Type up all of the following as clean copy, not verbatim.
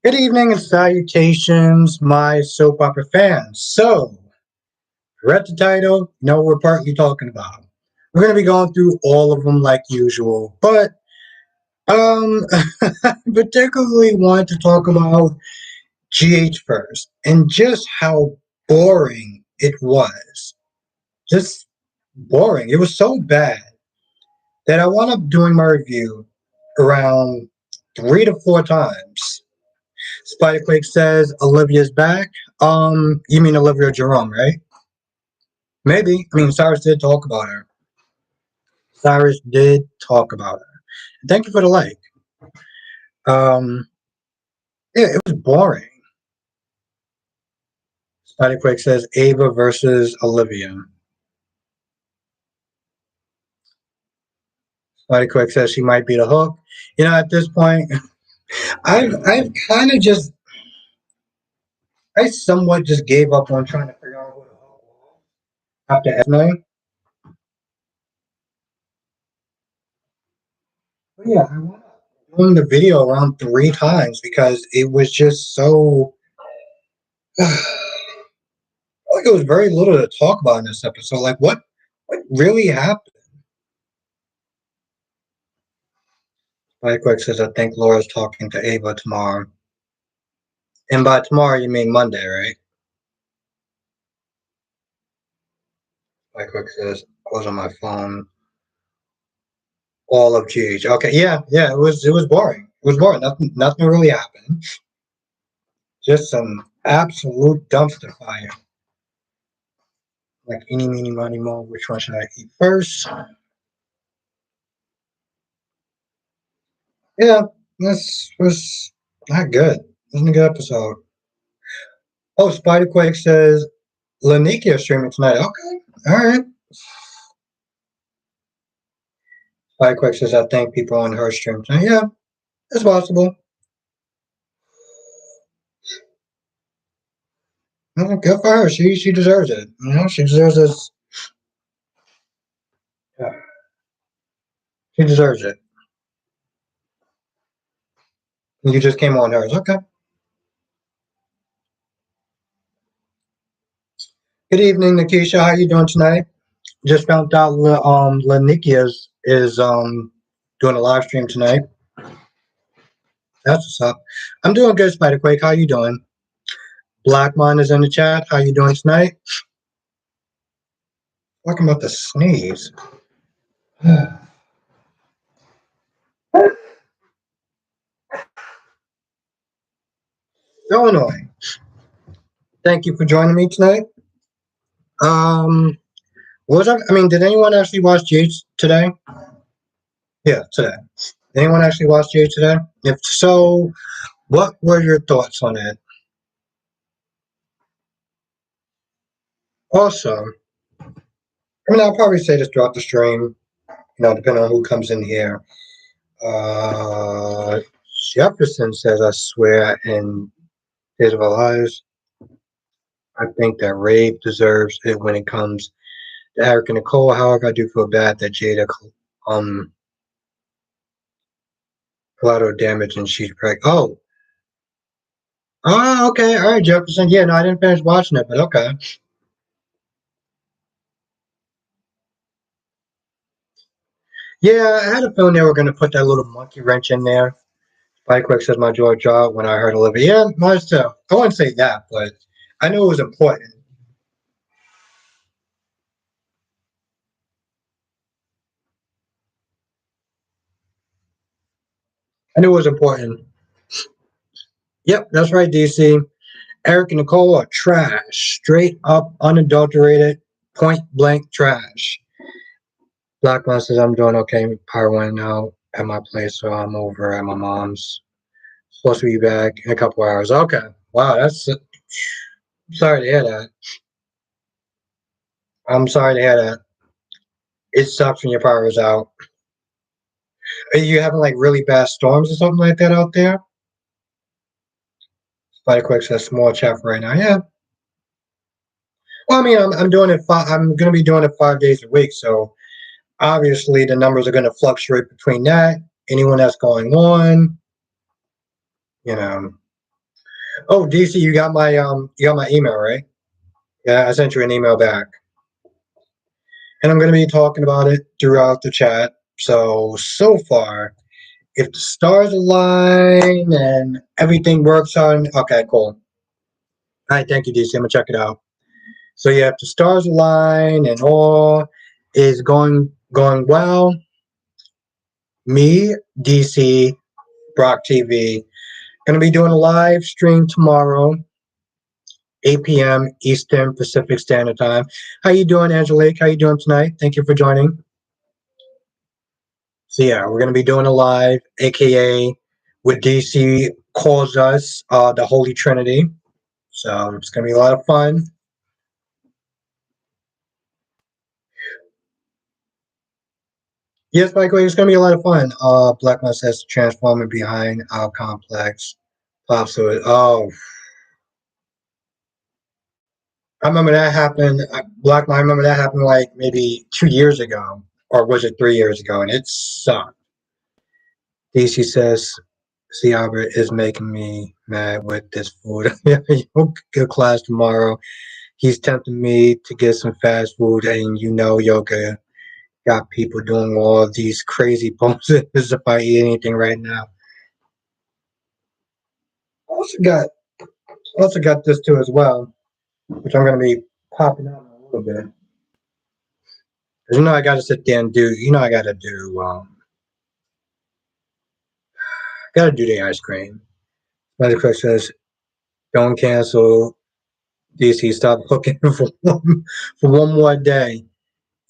Good evening and salutations, my soap opera fans. So, read the title, you know what part you're talking about. We're going to be going through all of them like usual, but I particularly want to talk about GH first and just how boring it was. Just boring. It was so bad that I wound up doing my review around 3 to 4 times. Spiderquake says Olivia's back. You mean Olivia Jerome, right? Maybe. I mean, Cyrus did talk about her. Cyrus did talk about her. Thank you for the like. Um, yeah, it was boring. Spiderquake says Ava versus Olivia. Spiderquake says she might be the hook. You know, at this point, I've kind of just I somewhat just gave up on trying to figure out who the hook was after Esme. But yeah, I went up doing the video around 3 times because it was just so. Like it was very little to talk about in this episode. Like what really happened? Mike says I think Laura's talking to Ava tomorrow. And by tomorrow you mean Monday, right? Mike says I was on my phone all of GH. Okay, yeah, it was boring. It was boring. Nothing really happened. Just some absolute dumpster fire. Like eeny, meeny, miny, mo. Which one should I eat first? Yeah, this was not good. It wasn't a good episode. Oh, Spiderquake says Lanikia streaming tonight. Okay, all right. Spiderquake says I think people on her stream tonight. Yeah, it's possible. Good for her. She deserves it. You know, she deserves this. Yeah, she deserves it. You just came on hers. Okay. Good evening, Nikisha. How you doing tonight? Just found out Lanikia is doing a live stream tonight. That's what's up. I'm doing good, Spiderquake. How you doing? Blackmon is in the chat. How you doing tonight? Talking about the sneeze. So annoying. Thank you for joining me tonight. Was I mean, did anyone actually watch Jace today? Yeah, today. Did anyone actually watch Jace today? If so, what were your thoughts on it? Also, I mean, I'll probably say this throughout the stream, depending on who comes in here. Uh, Jefferson says, I swear, in Days of Our Lives, I think that Rave deserves it when it comes to Eric and Nicole. However, I do feel bad that Jada collateral damage and she's pregnant. Oh, okay. All right, Jefferson. Yeah, no, I didn't finish watching it, but okay. Yeah, I had a feeling they were going to put that little monkey wrench in there. Spikewick says my jaw dropped when I heard Olivia. Yeah, mine too. I wouldn't say that, but I knew it was important. I knew it was important. Yep, that's right, DC. Eric and Nicole are trash. Straight up, unadulterated, point blank trash. Blackman says I'm doing okay. Power went out at my place, so I'm over at my mom's. Supposed to be back in a couple hours. Okay. Wow, that's. Sorry to hear that. I'm sorry to hear that. It sucks when your power is out. Are you having like really bad storms or something like that out there? Spiderquick says small chat for right now. Yeah. Well, I mean, I'm doing it. I'm going to be doing it 5 days a week, so obviously the numbers are going to fluctuate between that. Anyone that's going on, you know. Oh, DC, you got my email, right? Yeah, I sent you an email back, and I'm going to be talking about it throughout the chat. So far, if the stars align and everything works on, okay, cool. All right, thank you, DC. I'm gonna check it out. So yeah, if the stars align and all is going well, me, DC, Brock TV, gonna be doing a live stream tomorrow, 8 p.m. Eastern Pacific Standard Time. How you doing, Angelique? How you doing tonight? Thank you for joining. So yeah, we're gonna be doing a live, aka what DC calls us, the Holy Trinity. So it's gonna be a lot of fun. Yes, Michael, it's gonna be a lot of fun. Black Mouse has to transform it behind our complex. Pop so it. Oh, I remember that happened. Black Mouse. I remember that happened like maybe 2 years ago, or was it 3 years ago? And it sucked. DC says, "See, Albert is making me mad with this food. You'll get class tomorrow. He's tempting me to get some fast food, and you know, yoga got people doing all these crazy poses if I eat anything right now." I also got this too as well, which I'm gonna be popping out in a little bit. 'Cause I gotta sit there and I gotta do the ice cream. Another question says, don't cancel DC, stop hooking for one more day.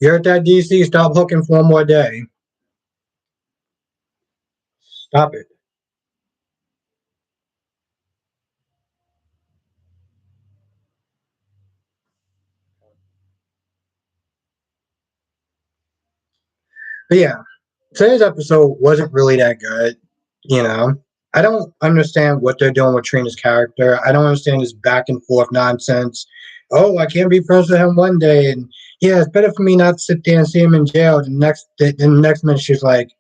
You heard that, DC? Stop hooking for one more day. Stop it. But yeah, today's episode wasn't really that good. You know, I don't understand what they're doing with Trina's character. I don't understand this back and forth nonsense. Oh, I can't be friends with him one day, and yeah, it's better for me not to sit there and see him in jail. The next minute, she's like,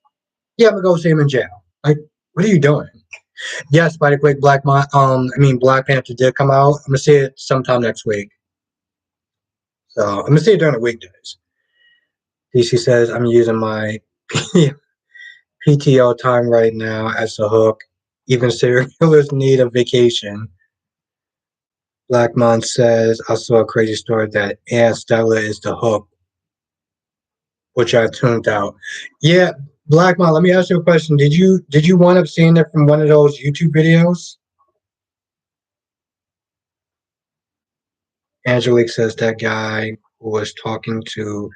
"Yeah, I'm gonna go see him in jail." Like, what are you doing? Yes, by the way, Black Panther did come out. I'm gonna see it sometime next week. So I'm gonna see it during the weekdays. DC says I'm using my PTO time right now as a hook. Even serial killers need a vacation. Blackmon says I saw a crazy story that Aunt Stella is the hook, which I tuned out. Yeah, Blackmon, let me ask you a question. Did you wind up seeing it from one of those YouTube videos? Angelique says that guy who was talking to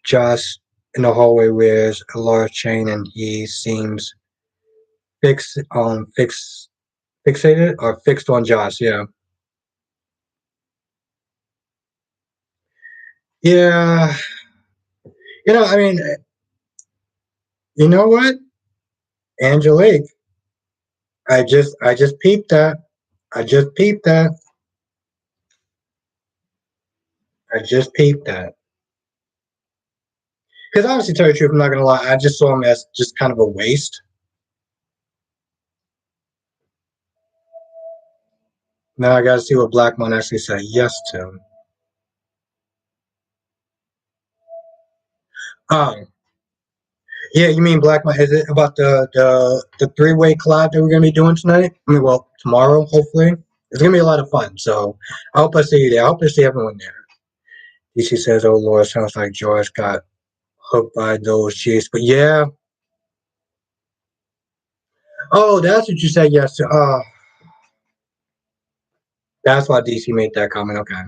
Josh in the hallway wears a large chain and he seems fix fix fixated or fixed on Josh, yeah. Yeah, I mean, you know what, Angelique, I just peeped that. I just peeped that. I just peeped that. Because honestly, tell you the truth, I'm not gonna lie. I just saw him as just kind of a waste. Now I gotta see what Blackmon actually said yes to. Um, yeah, you mean Blackmon? Is it about the 3-way collab that we're gonna be doing tonight? I mean, well, tomorrow, hopefully. It's gonna be a lot of fun. So I hope I see you there. I hope I see everyone there. DC says, "Oh Lord, sounds like George got hooked by those Chiefs." But yeah. Oh, that's what you said yes to. That's why DC made that comment. Okay.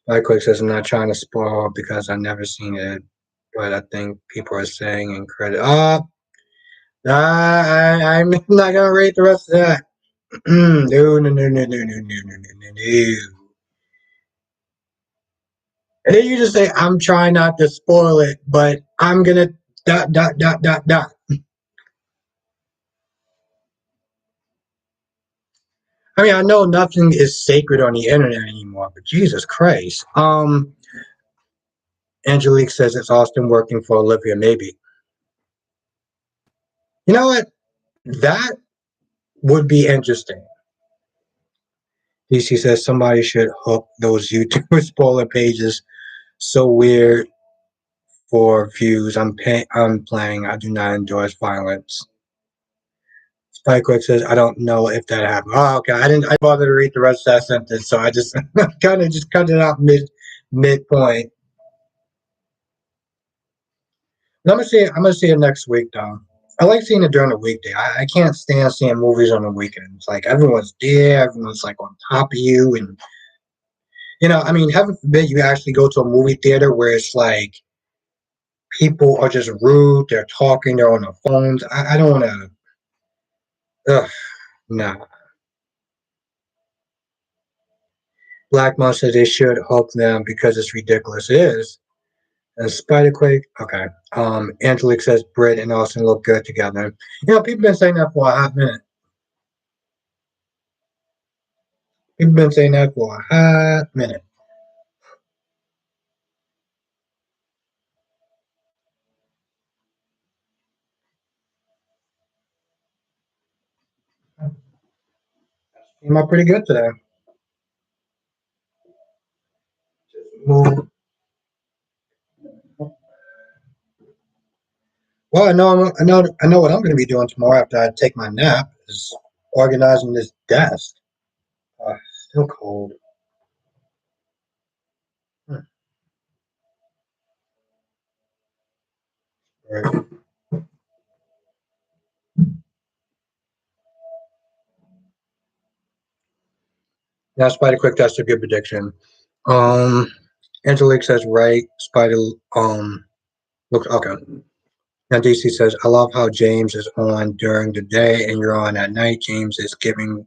Right quick says, I'm not trying to spoil because I've never seen it, but I think people are saying in credit. I'm not gonna rate the rest of that. No, no, no, no, no, no, no, no, no, no, no. And then you just say, I'm trying not to spoil it, but I'm gonna dot dot dot dot dot. I mean, I know nothing is sacred on the internet anymore, but Jesus Christ. Angelique says it's Austin working for Olivia. Maybe. You know what? That would be interesting. DC says somebody should hook those YouTuber spoiler pages. So weird for views. I'm playing. I do not endorse violence. Spikewick says, I don't know if that happened. Oh, okay. I didn't bother to read the rest of that sentence, so I just kind of just cut it out midpoint. But I'm gonna see it next week though. I like seeing it during the weekday. I can't stand seeing movies on the weekends. Like everyone's there, everyone's like on top of you, and I mean, heaven forbid you actually go to a movie theater where it's like people are just rude, they're talking, they're on their phones. I don't want to. Ugh, nah. Black Mom says they should hook them because it's ridiculous. It is. And Spiderquake, okay. Angelique says Britt and Austin look good together. People been saying that for a hot minute. People been saying that for a hot minute. Came out pretty good today. Well, I know what I'm going to be doing tomorrow after I take my nap is organizing this desk. Still cold. Hmm. Right. Now, Spider Quick, that's a good prediction. Um, Angelique says right. Spider looks okay. Now DC says, I love how James is on during the day and you're on at night. James is giving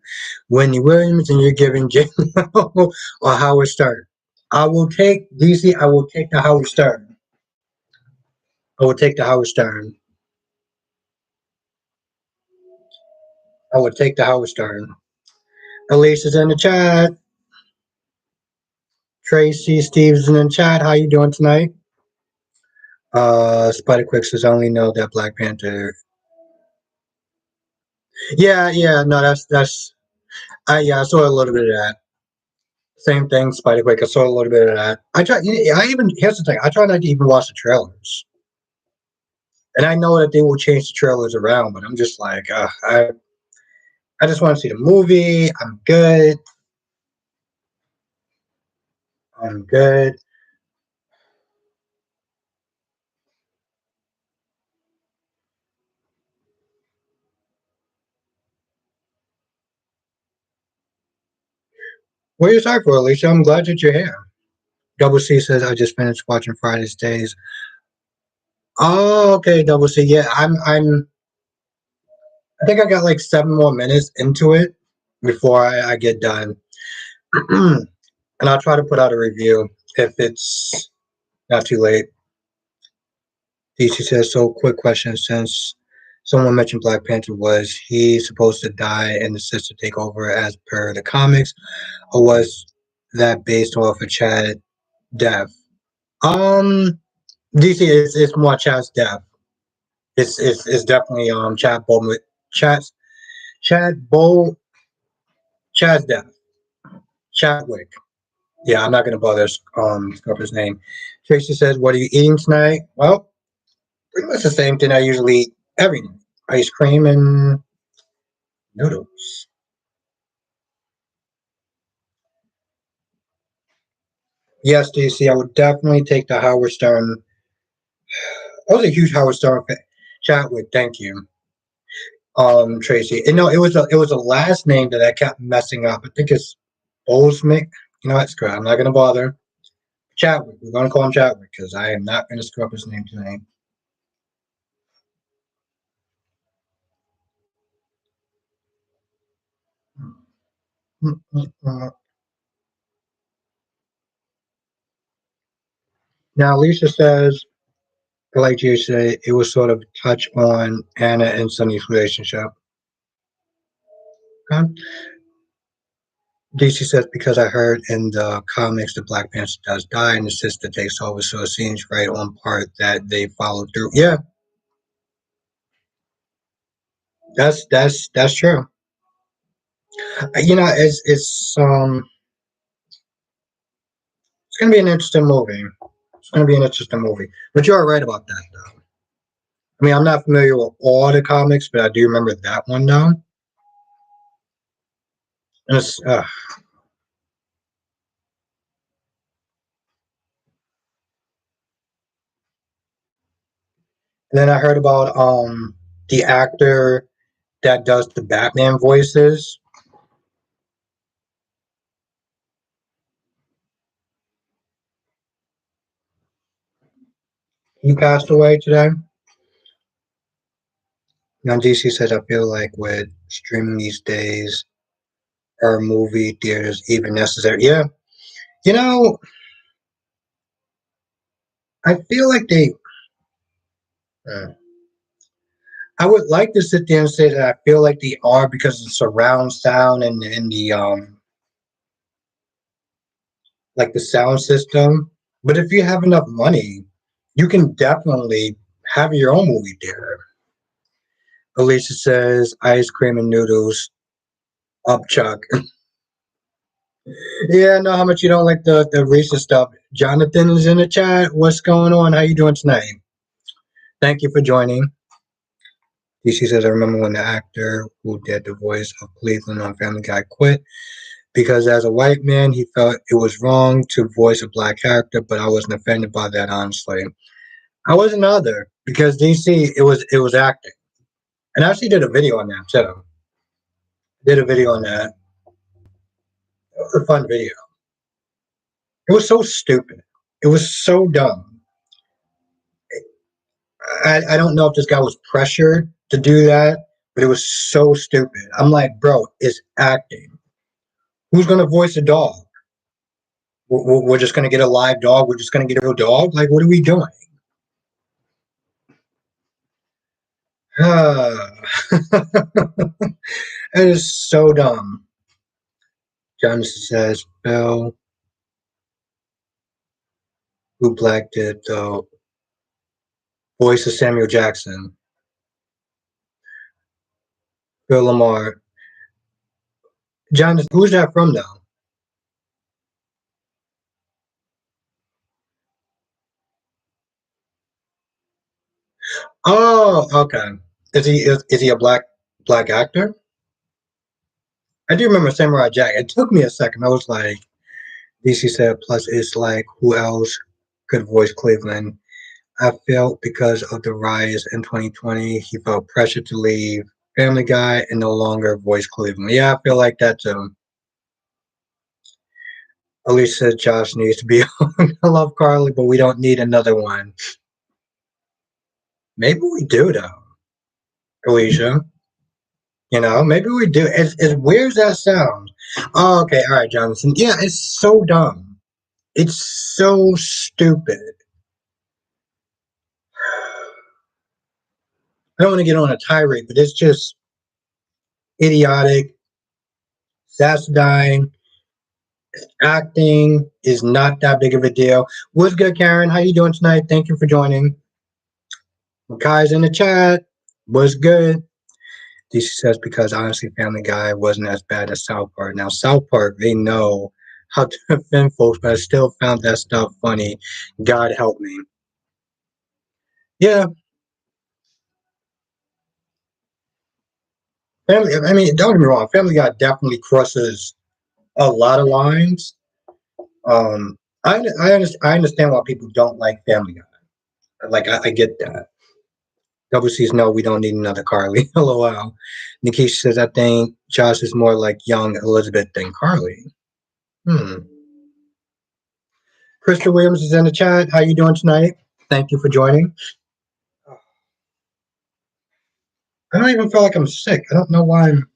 Wendy Williams and you're giving James or Howard Stern. I will take DC. I will take the Howard Stern. I will take the Howard Stern. I will take the Howard Stern. Elise is in the chat. Tracy Steve's in the chat. How you doing tonight? Spider Quick says, I only know that Black Panther. Yeah. No, that's. Yeah, I saw a little bit of that. Same thing, Spider Quick. I saw a little bit of that. I try. I even here's the thing. I try not to even watch the trailers, and I know that they will change the trailers around, but I'm just like, I just want to see the movie. I'm good. I'm good. What are you sorry for, Alicia? I'm glad that you're here. Double C says I just finished watching Friday's Days. Oh, okay, Double C. Yeah, I think I got like 7 more minutes into it before I get done, and I'll try to put out a review if it's not too late. DC says, so quick question, since someone mentioned Black Panther, was he supposed to die and the sister take over as per the comics, or was that based off of Chad death? DC is more Chad's death. It's definitely Chad's Chad Bowl Chad's death. Chadwick. Yeah, I'm not gonna bother up his name. Tracy says, what are you eating tonight? Well, pretty much the same thing I usually eat every night. Ice cream and noodles. Yes, DC, I would definitely take the Howard Stern. I was a huge Howard Stern fan. Chadwick, thank you. Tracy. And no, it was a last name that I kept messing up. I think it's Olsmick. What? Screw it. I'm not gonna bother. Chadwick. We're gonna call him Chadwick because I am not gonna screw up his name tonight. Now, Lisa says, like you said, it was sort of touch on Anna and Sunny's relationship. Okay. DC says, because I heard in the comics the Black Panther does die and the sister takes over, so it seems right on part that they follow through. Yeah, that's true. it's gonna be an interesting movie. It's gonna be an interesting movie. But you're right about that, though. I mean, I'm not familiar with all the comics, but I do remember that one now. And then I heard about the actor that does the Batman voices. He passed away today. Now DC says I feel like with streaming these days, are movie theaters even necessary? Yeah, you know, I feel like they. Uh, I would like to sit there and say that I feel like they are because of surround sound and the like the sound system. But if you have enough money, you can definitely have your own movie theater. Alicia says ice cream and noodles up Chuck. Yeah, I know how much you don't like the racist stuff. Jonathan is in the chat. What's going on? How you doing tonight? Thank you for joining. DC says I remember when the actor who did the voice of Cleveland on Family Guy quit because as a white man he felt it was wrong to voice a black character, but I wasn't offended by that honestly. I wasn't either because DC it was acting. And I actually did a video on that too. Did a video on that. It was a fun video. It was so stupid. It was so dumb. I don't know if this guy was pressured to do that, but it was so stupid. I'm like, bro, it's acting. Who's gonna voice a dog? We're just gonna get a live dog. We're just gonna get a real dog. Like, what are we doing? It is so dumb. Jonathan says, Bill, who black did the voice of Samuel Jackson? Bill Lamar. Jonathan, who's that from though? Oh, okay. Is he a black actor? I do remember Samurai Jack. It took me a second. I was like, DC said, plus it's like, who else could voice Cleveland? I felt because of the riots in 2020, he felt pressure to leave Family Guy and no longer voice Cleveland. Yeah, I feel like that too. Alicia said Josh needs to be on. I love Carly, but we don't need another one. Maybe we do though, Alicia. Maybe we do. As weird as that sounds. Oh, okay, all right, Jonathan. Yeah, it's so dumb. It's so stupid. I don't want to get on a tirade, but it's just idiotic. That's dying. Acting is not that big of a deal. What's good, Karen? How you doing tonight? Thank you for joining. Makai's in the chat. What's good? DC says because honestly, Family Guy wasn't as bad as South Park. Now, South Park, they know how to offend folks, but I still found that stuff funny. God help me. Yeah, Family. I mean, don't get me wrong. Family Guy definitely crosses a lot of lines. I understand why people don't like Family Guy. Like, I get that. Double C's no, we don't need another Carly. LOL. Nikisha says, I think Josh is more like young Elizabeth than Carly. Hmm. Krista Williams is in the chat. How you doing tonight? Thank you for joining. I don't even feel like I'm sick. I don't know why I'm.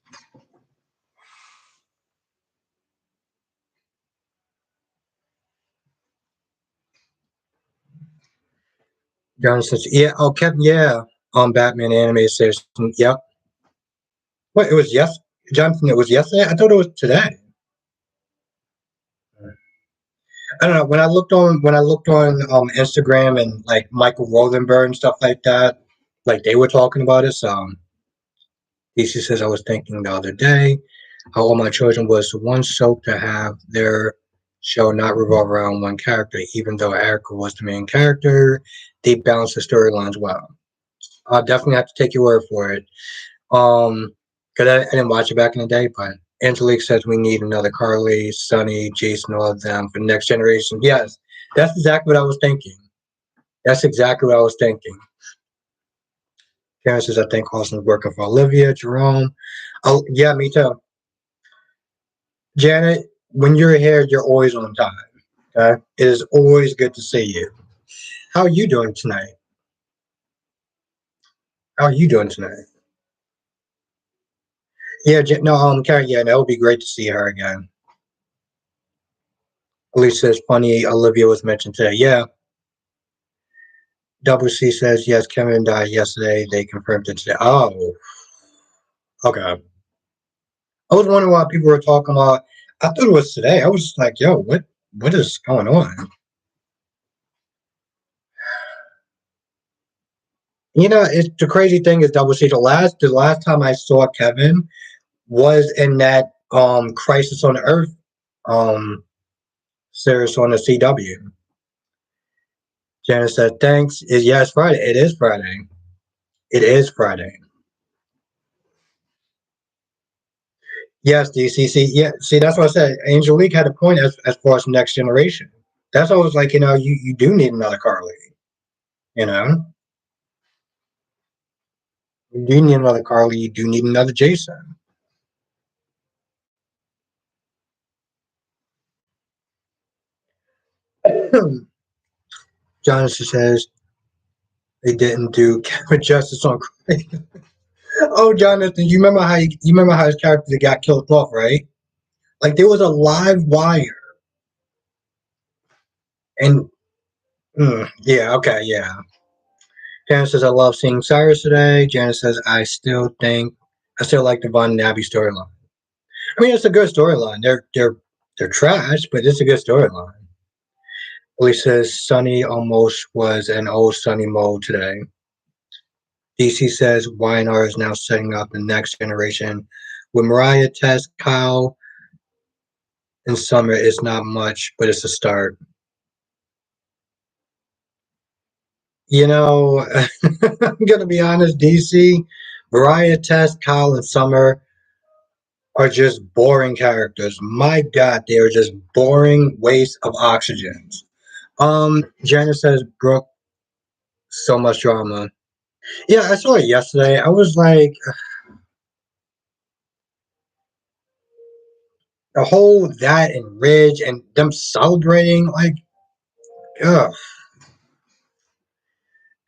John says, yeah. Oh, Kevin, yeah. On Batman anime says, yep. What? It was yes, Jonathan. It was yesterday. I thought it was today. I don't know. When I looked on Instagram and like Michael Rosenberg and stuff like that, like they were talking about it. So DC says I was thinking the other day. How All My Children was the one soap to have their show not revolve around one character, even though Erica was the main character. They balanced the storylines well. I'll definitely have to take your word for it. Because I didn't watch it back in the day, but Angelique says we need another Carly, Sonny, Jason, all of them for the next generation. Yes, that's exactly what I was thinking. That's exactly what I was thinking. Karen says, I think Austin's working for Olivia, Jerome. Oh, yeah, me too. Janet, when you're here, you're always on time. Okay? It is always good to see you. How are you doing tonight? How are you doing tonight? Yeah, no, Karen, yeah, that would be great to see her again. Elise says, funny, Olivia was mentioned today. Yeah. Double C says, yes, Kevin died yesterday. They confirmed it today. Oh, okay. I was wondering why people were talking about. I thought it was today. I was just like, yo, what is going on? It's the crazy thing is Double C. The last time I saw Kevin was in that Crisis on Earth um series on the CW. Janice said, thanks. Yeah, it's Friday. It is Friday. It is Friday. Yes, DCC. Yeah, see, that's what I said. Angelique had a point as far as next generation. That's always like, you do need another Carly. You know, you do need another Carly. You do need another Jason. Jonathan says they didn't do Kevin justice on Craig. Oh, Jonathan, you remember how his character got killed off, right? Like there was a live wire, and yeah, okay, yeah. Janice says I love seeing Cyrus today. Janice says I still like the Von and Abby storyline. I mean, it's a good storyline. They're trash, but it's a good storyline. Lee says Sunny almost was an old Sunny mode today. DC says YNR is now setting up the next generation. With Mariah, Tess, Kyle, and Summer, it's not much, but it's a start. I'm gonna be honest, DC, Mariah, Tess, Kyle, and Summer are just boring characters. My God, they are just boring waste of oxygen. Janice says Brooke, so much drama. Yeah, I saw it yesterday. I was like, the whole that and Ridge and them celebrating, like, ugh.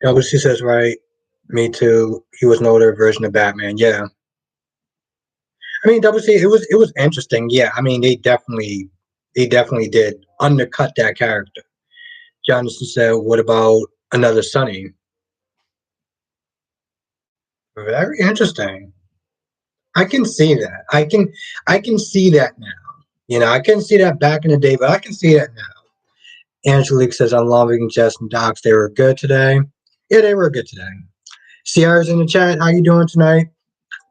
What she says, right? Me too. He was an older version of Batman. Yeah, I mean, WC. It was interesting. Yeah, I mean, they definitely did undercut that character. Jonathan said, "What about another Sunny?" Very interesting. I can see that. I can see that now. I couldn't see that back in the day, but I can see that now. Angelique says, I'm loving Jess and Docs. They were good today. Yeah, they were good today. Sierra's in the chat. How you doing tonight?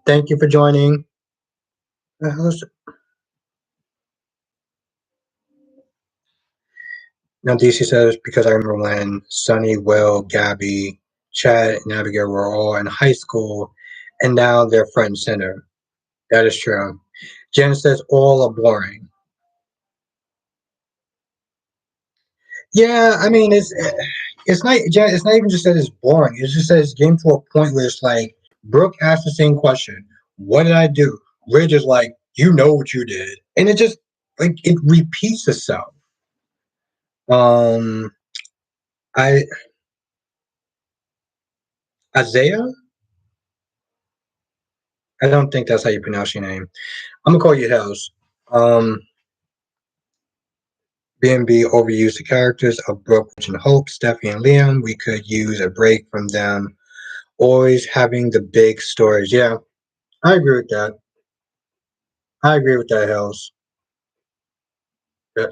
Thank you for joining. Now, DC says, because I remember when Sunny, Will, Gabby, Chad, and Abigail were all in high school, and now they're front and center. That is true. Jen says, all are boring. Yeah, I mean, it's not even just that it's boring. It's just that it's getting to a point where it's like Brooke asked the same question. What did I do? Ridge is like, you know what you did, and it just like it repeats itself. Um, I Isaiah, I don't think that's how you pronounce your name. I'm gonna call you Hells. Um, B&B overused the characters of Brooke, Rich, and Hope, Steffi, and Liam. We could use a break from them always having the big stories. Yeah, I agree with that. I agree with that, Hells. Yeah.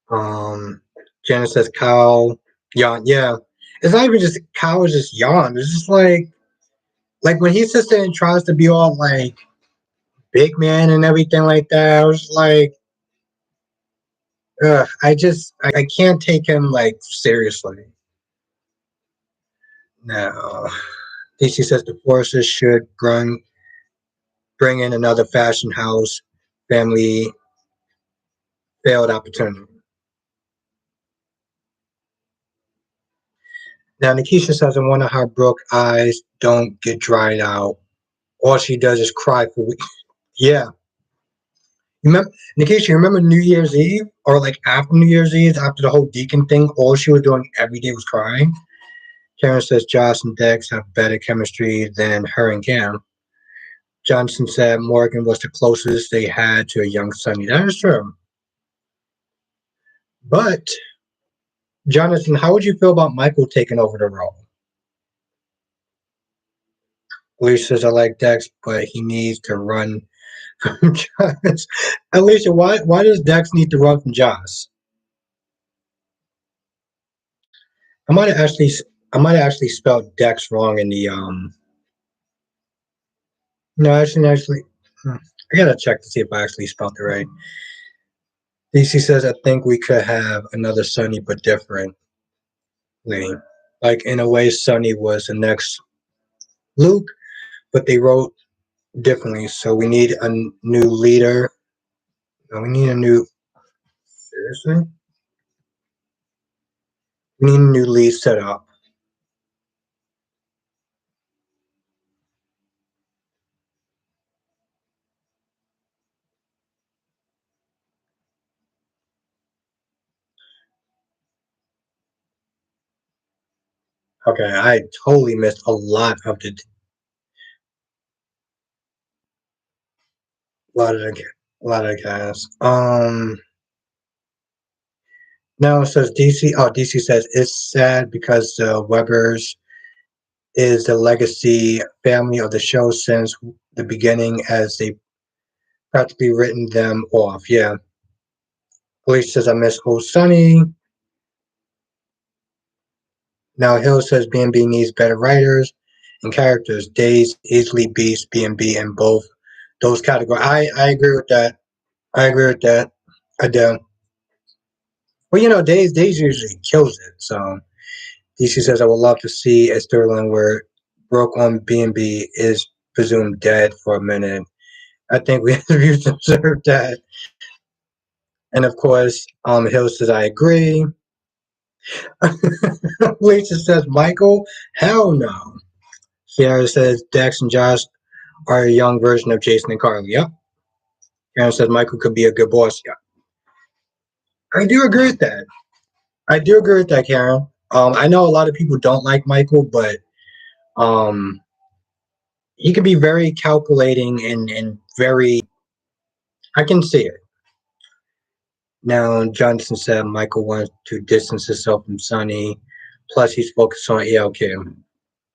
Um, Janice says Kyle yawn. Yeah, it's not even just Kyle is just yawn. It's just like when he sits there and tries to be all like big man and everything like that. I was like, I can't take him like seriously. No. DC says the forces should bring in another fashion house family failed opportunity. Now Nikisha says I wonder how Brooke eyes don't get dried out. All she does is cry for weeks. Yeah. You remember Nikisha, you remember New Year's Eve? Or like after New Year's Eve, after the whole Deacon thing, all she was doing every day was crying. Karen says Josh and Dex have better chemistry than her and Cam. Johnson said Morgan was the closest they had to a young Sonny. That is true. But Jonathan, how would you feel about Michael taking over the role? Alicia says I like Dex, but he needs to run from Josh. Alicia, why does Dex need to run from Josh? I might have actually I might have actually spelled Dex wrong in the no actually I gotta check to see if I actually spelled it right. DC says I think we could have another Sonny but differently. Like in a way Sonny was the next Luke, but they wrote differently. So we need a new leader. No, we need a new seriously? We need a new lead set up. Okay, I totally missed lot of the a lot of the cast. Now it says DC. Oh, DC says it's sad because the Webbers is the legacy family of the show since the beginning, as they practically written them off. Yeah, Alicia says I miss old Sunny. Now Hill says B&B needs better writers and characters. Days easily beats B&B in both those categories. I agree with that. I agree with that. I do. Well, Days usually kills it. So DC says I would love to see a storyline where Brooke on B&B is presumed dead for a minute. I think we deserve that. And of course, Hill says I agree. Lisa says Michael, hell no. Sierra says Dax and Josh are a young version of Jason and Carly. Yep. Karen says Michael could be a good boss. Yeah. I do agree with that. I do agree with that, Karen. I know a lot of people don't like Michael, but um, he can be very calculating and very. I can see it. Now, Johnson said Michael wants to distance himself from Sonny. Plus, he's focused on ELQ.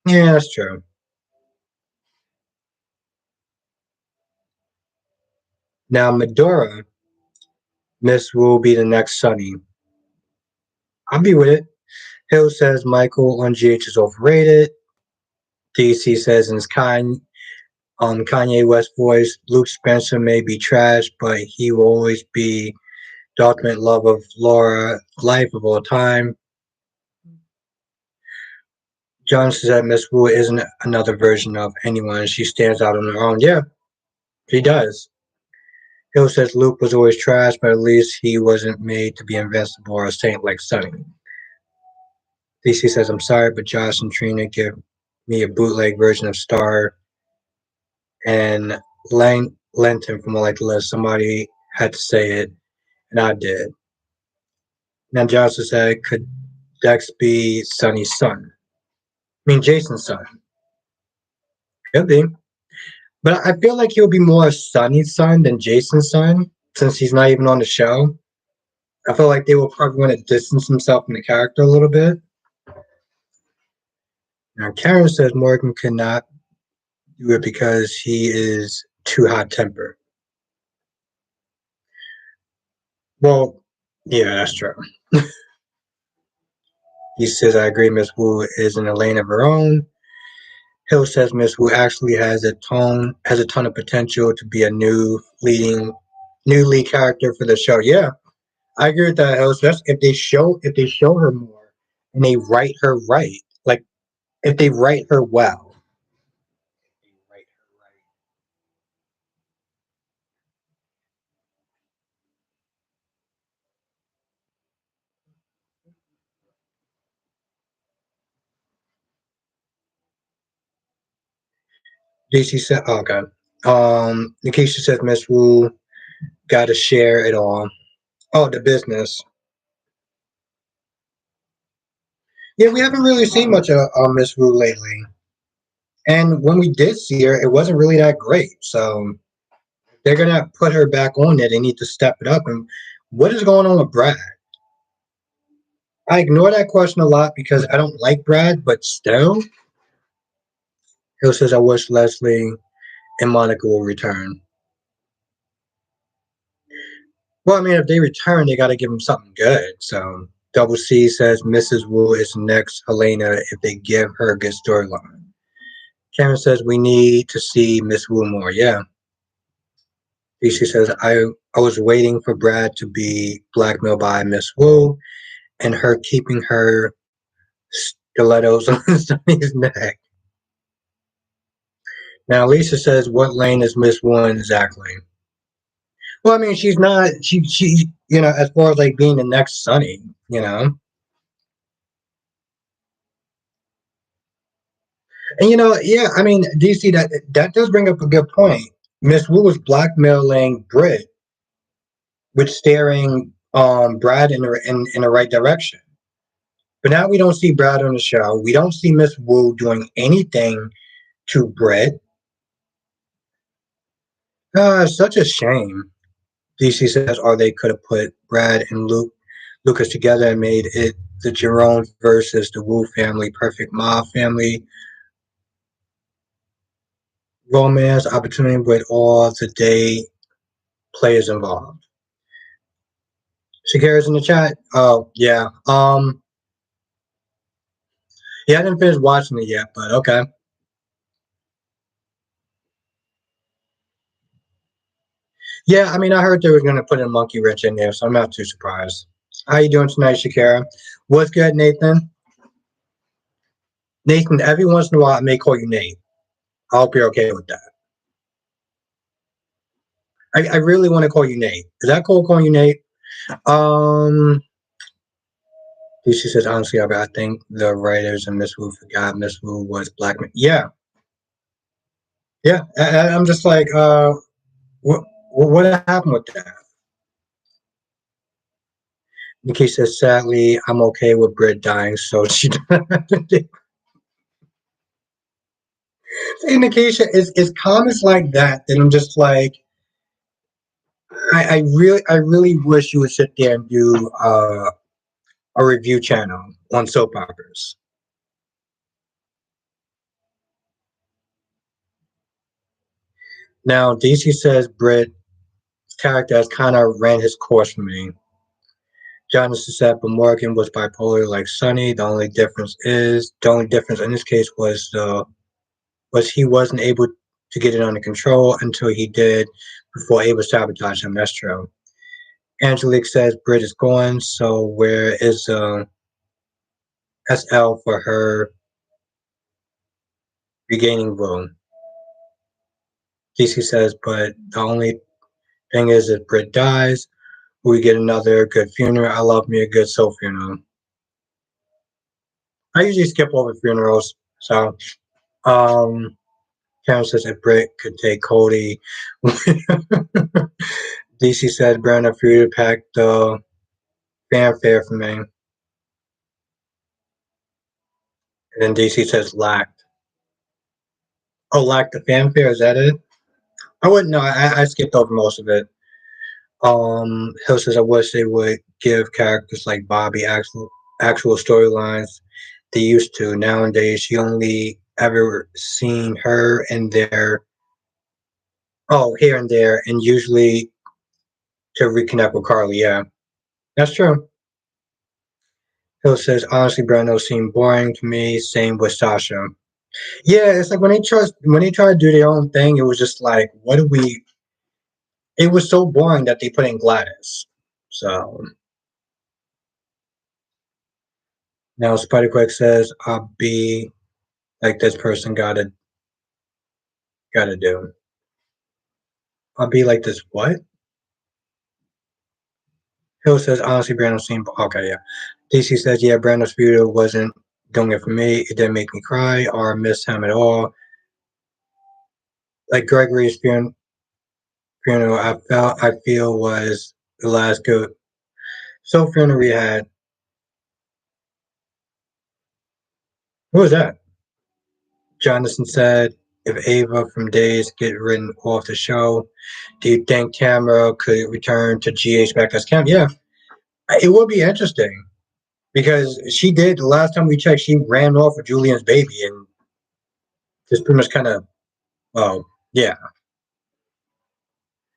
Yeah, that's true. Now, Medora, Miss will be the next Sonny. I'll be with it. Hill says Michael on GH is overrated. DC says in his Kanye West voice, Luke Spencer may be trash, but he will always be the ultimate love of Laura, life of all time. John says that Miss Wu isn't another version of anyone. She stands out on her own. Yeah, she does. Hill says Luke was always trash, but at least he wasn't made to be invincible or a saint like Sonny. DC says, I'm sorry, but Josh and Trina give me a bootleg version of Star and lent him from like the list. Somebody had to say it, and I did. Now Johnson said, could Dex be Sonny's son? I mean, Jason's son. Could be. But I feel like he'll be more Sonny's son than Jason's son, since he's not even on the show. I feel like they will probably want to distance himself from the character a little bit. Now, Karen says Morgan could not do it because he is too hot tempered. Well, yeah, that's true. He says, I agree, Miss Wu is in a lane of her own. Hill says Miss Wu actually has a ton of potential to be a new lead character for the show. Yeah, I agree with that, Hill. Especially if they show her more and they write her right, like if they write her well. DC said, oh, okay. Nikisha says Miss Wu got to share it all. Oh, the business. Yeah, we haven't really seen much of Miss Wu lately. And when we did see her, it wasn't really that great. So they're gonna put her back on there. They need to step it up. And what is going on with Brad? I ignore that question a lot because I don't like Brad, but still, Hill says I wish Leslie and Monica will return. Well, I mean, if they return, they got to give them something good. So Double C says Mrs. Wu is next Helena if they give her a good storyline. Cameron says we need to see Miss Wu more. Yeah. DC says I was waiting for Brad to be blackmailed by Miss Wu and her keeping her stilettos on Sonny's neck. Now Lisa says what lane is Miss Wu in exactly? Well, I mean she's not she as far as like being the next Sonny, you know. And yeah, I mean DC that does bring up a good point. Miss Wu was blackmailing Britt with steering Brad in the right direction. But now we don't see Brad on the show. We don't see Miss Wu doing anything to Britt. Such a shame. DC says, or they could have put Brad and Lucas together and made it the Jerome versus the Wu family, perfect mob family romance opportunity with all the day players involved. Shakira's in the chat. Oh yeah. Yeah, I didn't finish watching it yet, but okay. Yeah, I mean, I heard they were going to put a monkey wrench in there, so I'm not too surprised. How you doing tonight, Shakira? What's good, Nathan? Nathan, every once in a while I may call you Nate. I hope you're okay with that. I really want to call you Nate. Is that cool calling you Nate? Um, she says, honestly, I think the writers and Miss Wu forgot Miss Wu was black man. Yeah, yeah. I'm just like, what, what happened with that? Nikki says, sadly, I'm okay with Britt dying, so she indication is comments like that I'm just like I really wish you would sit there and do a review channel on soap operas. Now DC says Britt's character has kind of ran his course for me. Jonathan said but Morgan was bipolar like Sonny. The only difference in this case was he wasn't able to get it under control until he did before Ava sabotaged him. That's true. Angelique says Britt is gone, so where is SL for her regaining room? DC says, but the only thing is if Britt dies, we get another good funeral. I love me a good soul funeral. I usually skip over funerals, so Karen says if Britt could take Cody. DC said, Brandon, for you to pack the fanfare for me. And then DC says lacked. Oh, lacked the fanfare, is that it? I wouldn't know. I skipped over most of it. Hill says I wish they would give characters like Bobby actual storylines they used to. Nowadays, you only ever seen her in there, here and there, and usually to reconnect with Carly. Yeah, that's true. Hill says honestly, Brando seemed boring to me. Same with Sasha. Yeah, it's like when they try to do their own thing, it was just like, what do we? It was so boring that they put in Gladys. So now Spider-Quake says, "I'll be like this person gotta do. I'll be like this what?" Hill says, "Honestly, Brandon's scene. Okay, yeah." DC says, "Yeah, Brandon's funeral wasn't doing it for me. It didn't make me cry or miss him at all. Like Gregory's funeral, I feel was the last good so funeral we had. What was that?" Jonathan said, "If Ava from Days get written off the show, do you think Tamara could return to GH back as Cam?" Yeah, it would be interesting because she did the last time we checked. She ran off with Julian's baby and just pretty much kind of, well, yeah.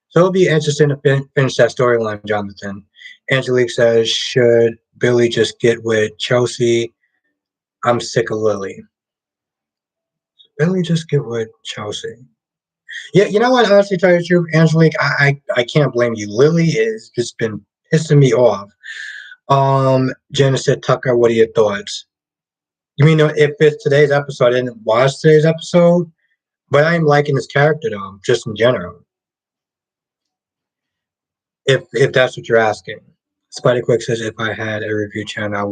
So it'll be interesting to finish that storyline, Jonathan. Angelique says, "Should Billy just get with Chelsea? I'm sick of Lily." Billy just get with Chelsea. Yeah, you know what? Honestly, tell you the truth, Angelique, I can't blame you. Lily has just been pissing me off. Jenna said, "Tucker, what are your thoughts?" You mean if it's today's episode? I didn't watch today's episode, but I'm liking this character though, just in general. If that's what you're asking. Spider Quick says, "If I had a review channel, I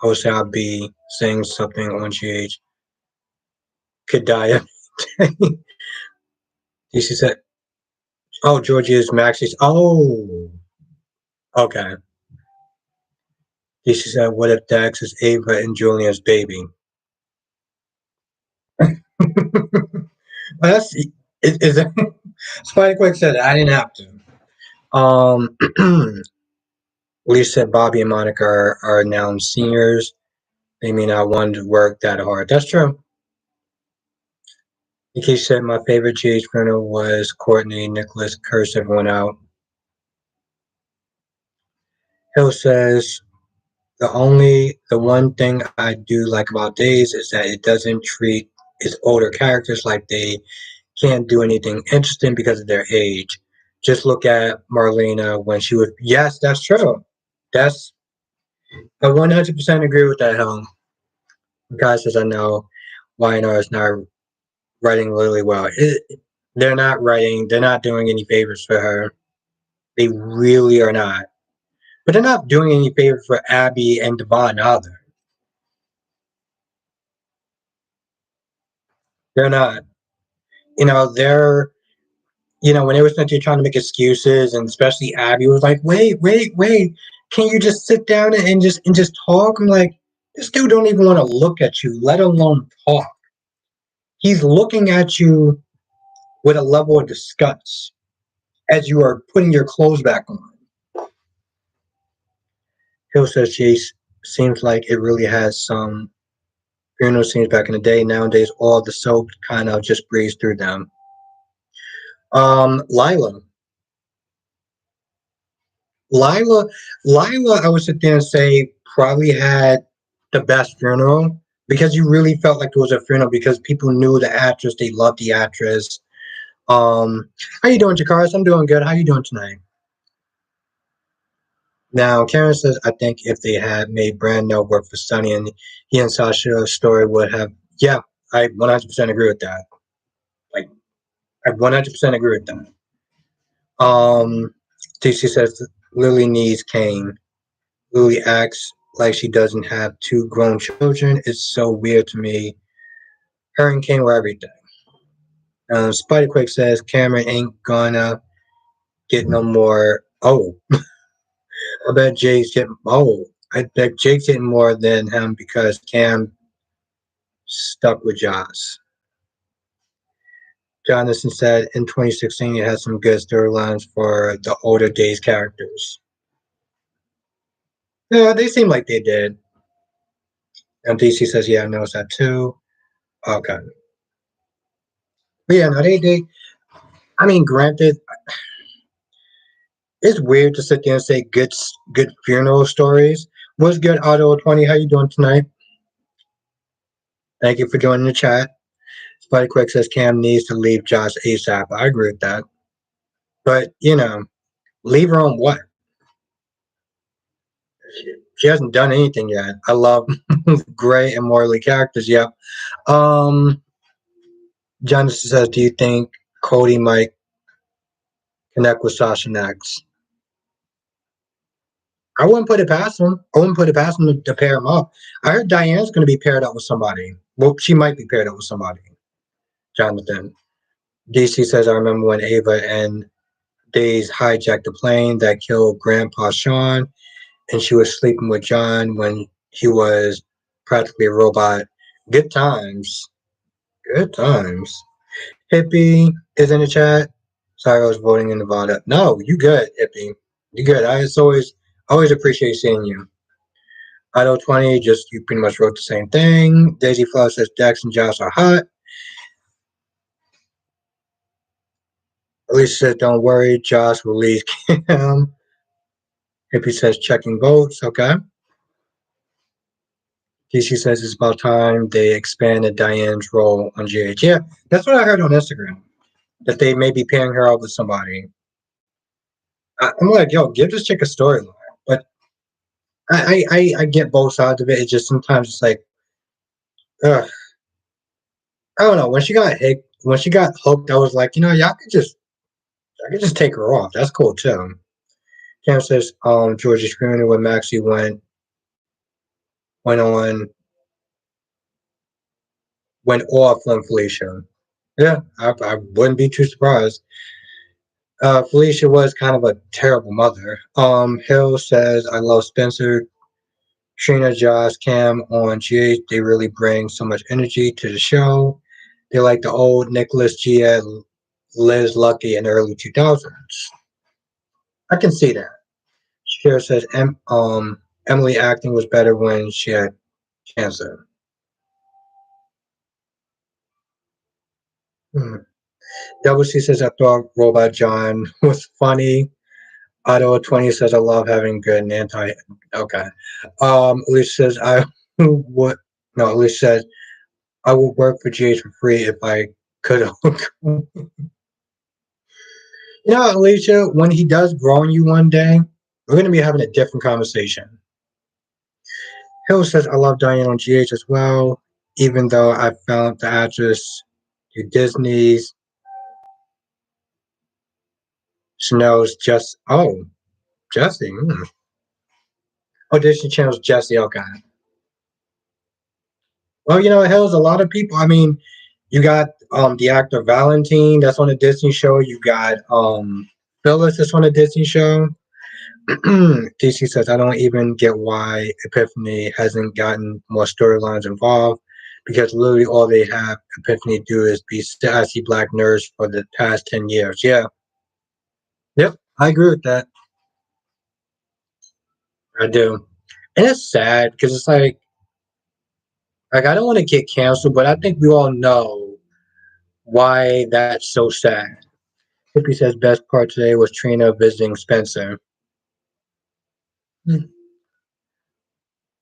would say I'd be saying something on GH could die." DC said, "Oh, Georgie is Maxie's." Oh, okay. DC said, "What if Dax is Ava and Julian's baby?" That's is it, Spider Quick said it. I didn't have to. Lisa said Bobby and Monica are now seniors. They may not want to work that hard. That's true. Nikki said my favorite GH printer was Courtney Nicholas cursed everyone out. Hill says the one thing I do like about Days is that it doesn't treat its older characters like they can't do anything interesting because of their age. Just look at Marlena when she was. Yes, that's true. That's I 100% agree with that, Helen. Guy says I know YNR is not writing really well. They're not writing. They're not doing any favors for her. They really are not. But they're not doing any favors for Abby and Devon either. They're not. They're when they were trying to make excuses, and especially Abby was like, wait, can you just sit down and just talk? I'm like, this dude don't even want to look at you, let alone talk. He's looking at you with a level of disgust as you are putting your clothes back on. Hill says she seems like it really has some funeral scenes back in the day. Nowadays, all the soap kind of just breeze through them. Lila. Lila, Lila, I would sit there and say probably had the best funeral because you really felt like it was a funeral because people knew the actress, they loved the actress. How you doing, Jakaris? I'm doing good. How you doing tonight? Now, Karen says, I think if they had made Brando work for Sonny and he and Sasha's story would have, yeah, I 100% agree with that. Like, I 100% agree with that. TC says Lily needs Kane. Lily acts like she doesn't have two grown children. It's so weird to me. Her and Kane were everything. Spiderquake says Cameron ain't gonna get no more. Oh, I bet Jake's getting. Oh, I bet Jake's getting more than him because Cam stuck with Joss. Jonathan said in 2016 it had some good storylines for the older days characters. Yeah, they seem like they did. And DC says, yeah, I noticed that too. Okay. But yeah, no, they I mean, granted, it's weird to sit there and say good funeral stories. What's good, Auto 20? How you doing tonight? Thank you for joining the chat. Spotty Quick says Cam needs to leave Josh ASAP. I agree with that. But, leave her on what? She hasn't done anything yet. I love Gray and Morley characters. Yep. Jonathan says, do you think Cody might connect with Sasha next? I wouldn't put it past him. I wouldn't put it past him to pair him up. I heard Diane's going to be paired up with somebody. Well, she might be paired up with somebody. Jonathan. DC says, I remember when Ava and Days hijacked the plane that killed Grandpa Sean, and she was sleeping with John when he was practically a robot. Good times. Good times. Hippie is in the chat. Sorry, I was voting in Nevada. No, you good, Hippie. You good. I always appreciate seeing you. Idol 20, just you pretty much wrote the same thing. Daisy Flower says Dex and Josh are hot. Alicia says, don't worry, Josh will leave Cam. Hippie says checking votes. Okay. DC says it's about time they expanded Diane's role on GH. Yeah, that's what I heard on Instagram. That they may be pairing her up with somebody. I'm like, yo, give this chick a storyline. But I get both sides of it. It's just sometimes it's like, ugh. I don't know. When she got hooked, I was like, I could just take her off. That's cool too. Cam says, Georgia screaming when Maxie went on went off on Felicia. Yeah, I wouldn't be too surprised. Felicia was kind of a terrible mother. Hill says, I love Spencer, Trina, Josh, Cam on GH. They really bring so much energy to the show. They like the old Nicholas G. Liz Lucky in the early 2000s. I can see that. Shakira says Emily acting was better when she had cancer. Hmm. Double C says I thought Robot John was funny. Otto 20 says I love having good and anti. Okay. Alicia says I would. No, Alicia says I would work for GH for free if I could. Alicia, when he does grow on you one day, we're going to be having a different conversation. Hill says, I love Diane on GH as well, even though I found the actress to Disney's. Chanel's just, oh, Jesse. Oh, Disney Channel's Jesse, okay. Well, Hill's a lot of people. I mean, you got the actor Valentine, that's on a Disney show. You got Phyllis, that's on a Disney show. DC says, I don't even get why Epiphany hasn't gotten more storylines involved because literally all they have Epiphany do is be sassy black nerds for the past 10 years. Yeah. Yep. I agree with that. I do. And it's sad because it's like I don't want to get canceled, but I think we all know why that's so sad. Hippie says best part today was Trina visiting Spencer.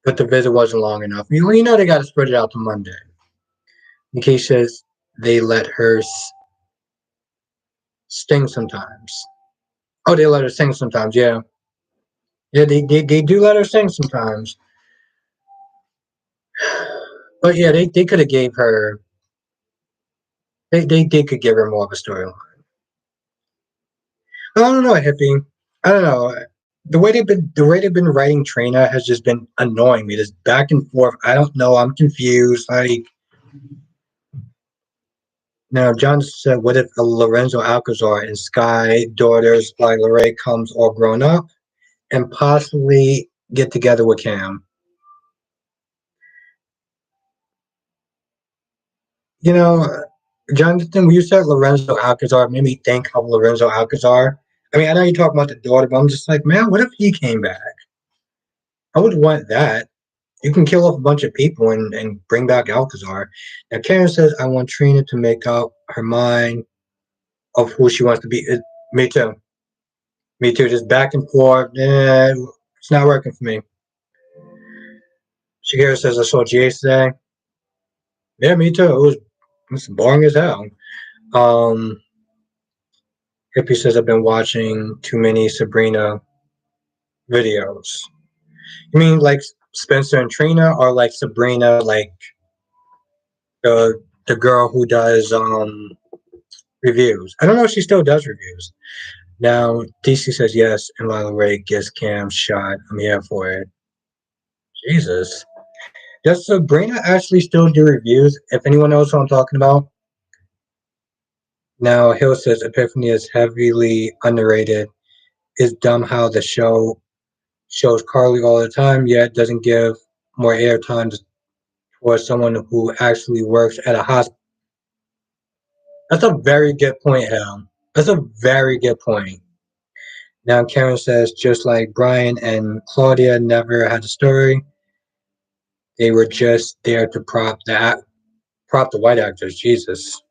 But the visit wasn't long enough. They got to spread it out to Monday. Nikki says they let her sting sometimes. Oh, they let her sing sometimes. Yeah, yeah, they do let her sing sometimes. But yeah, they could have gave her. They could give her more of a storyline. I don't know, Hippie. I don't know. The way they've been writing Trina has just been annoying me. This back and forth. I don't know. I'm confused. Now, John said, what if Lorenzo Alcazar and Sky daughters like Lorraine comes all grown up and possibly get together with Cam? You know, Jonathan, when you said Lorenzo Alcazar, it made me think of Lorenzo Alcazar. I mean, I know you're talking about the daughter, but I'm just like, man, what if he came back? I would want that. You can kill off a bunch of people and bring back Alcazar. Now, Karen says, I want Trina to make up her mind of who she wants to be. Me too. Me too. Just back and forth. It's not working for me. Shakira says, I saw GH today. Yeah, me too. It was boring as hell. Um, Hippie says I've been watching too many Sabrina videos. You mean like Spencer and Trina, or like Sabrina, like the girl who does reviews? I don't know if she still does reviews. Now DC says yes, and Lila Ray gets Cam shot. I'm here for it. Jesus. Does Sabrina actually still do reviews? If anyone knows what I'm talking about. Now Hill says Epiphany is heavily underrated. It's dumb how the show shows Carly all the time, yet doesn't give more airtime towards someone who actually works at a hospital. That's a very good point, Hill. That's a very good point. Now Karen says just like Brian and Claudia never had a story, they were just there to prop the white actors. Jesus.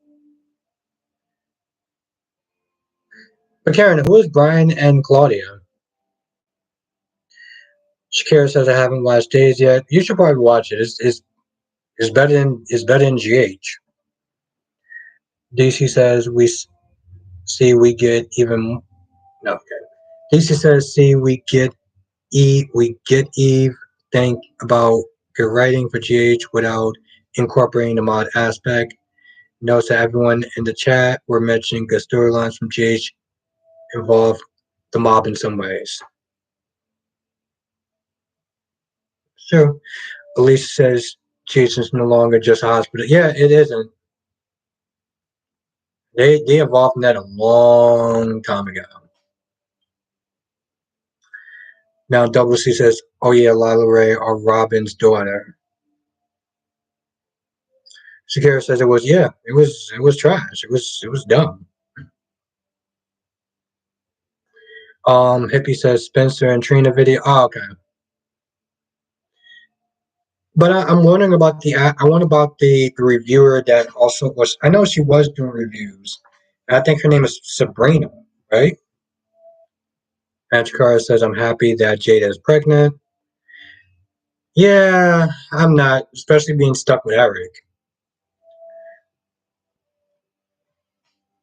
But Karen, who is Brian and Claudia? Shakira says I haven't watched Days yet. You should probably watch it. It's better than GH. DC says we get even no. Okay. DC says we get Eve. Think about your writing for GH without incorporating the mod aspect. Notes that everyone in the chat were mentioning good storylines from GH involve the mob in some ways. So Alicia says GH is no longer just a hospital. Yeah, it isn't. They evolved from that a long time ago. Now Double C says, "Oh yeah, Lila Ray or Robin's daughter." Shakira says it was trash. It was dumb. Hippie says Spencer and Trina video. Oh, okay. But I'm wondering about I want about the reviewer that also was. I know she was doing reviews. And I think her name is Sabrina, right? And Shakira says, "I'm happy that Jada is pregnant." Yeah, I'm not, especially being stuck with Eric.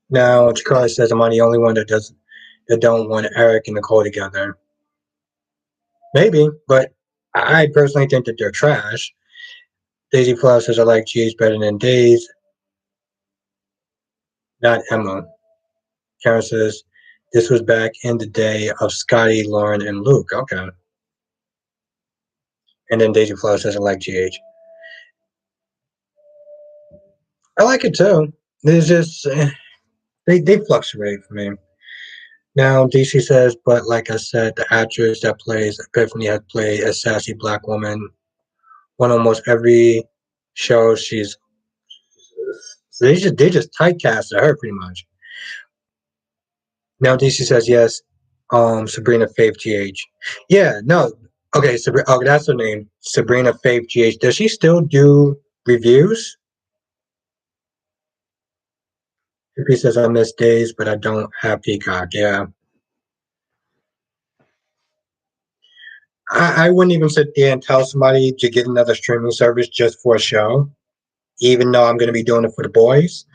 Now Chikara says I'm the only one that don't want Eric and Nicole together. Maybe, but I personally think that they're trash. Daisy Plus says I like GH better than Days, not Emma. Karen says this was back in the day of Scotty, Lauren, and Luke. Okay. And then Daisy Plus says I like GH. I like it too. There's just they fluctuate for me. Now DC says, but like I said, the actress that plays Epiphany has played a sassy black woman on almost every show. They just typecasted her pretty much. Now DC says yes. Sabrina Faith GH. Yeah, no. Okay, okay, that's her name. Sabrina Faith GH. Does she still do reviews? He says I miss Days, but I don't have Peacock. Yeah, I wouldn't even sit there and tell somebody to get another streaming service just for a show, even though I'm going to be doing it for the boys.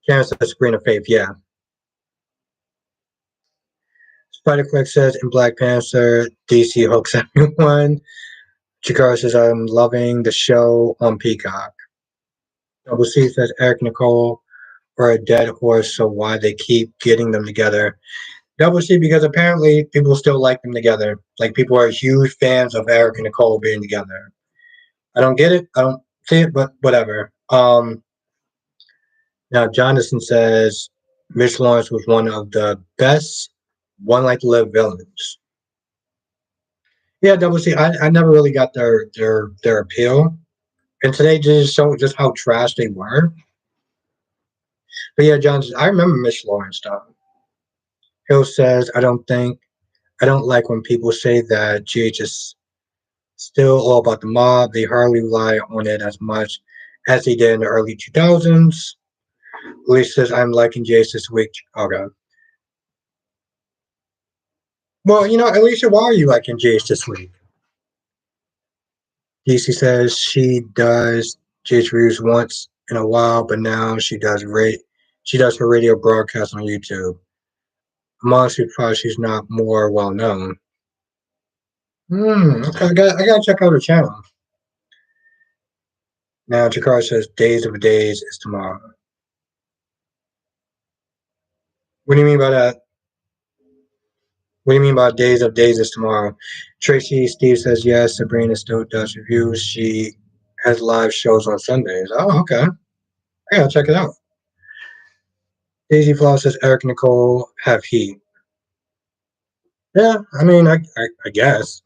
Karen says Sabrina Faith. Yeah. Spider Quick says in Black Panther, DC hooks everyone. Chikara says I'm loving the show on Peacock. Double C says Eric Nicole are a dead horse, so why they keep getting them together? Double C because apparently people still like them together. Like people are huge fans of Eric and Nicole being together. I don't get it. I don't see it, but whatever. Now Jonathan says Mitch Lawrence was one of the best One Like to Live villains. Yeah, Double C. I never really got their appeal, and today just showed just how trash they were. But yeah, John, I remember Mitch Lawrence stuff. Hill says I don't like when people say that GH is still all about the mob. They hardly rely on it as much as they did in the early 2000s. Lee says I'm liking GH this week. Okay. Well, Alicia, why are you liking GH this week? DC says she does GH reviews once in a while, but now she does her radio broadcast on YouTube. I'm honestly surprised she's not more well known. Okay, I gotta check out her channel. Now Jakar says Days of Days is tomorrow. What do you mean by that? What do you mean by Days of Days is tomorrow? Tracy Steve says yes. Sabrina still does reviews. She has live shows on Sundays. Oh, okay. I gotta check it out. Daisy Flaw says Eric&Nicole have heat. Yeah, I mean, I guess.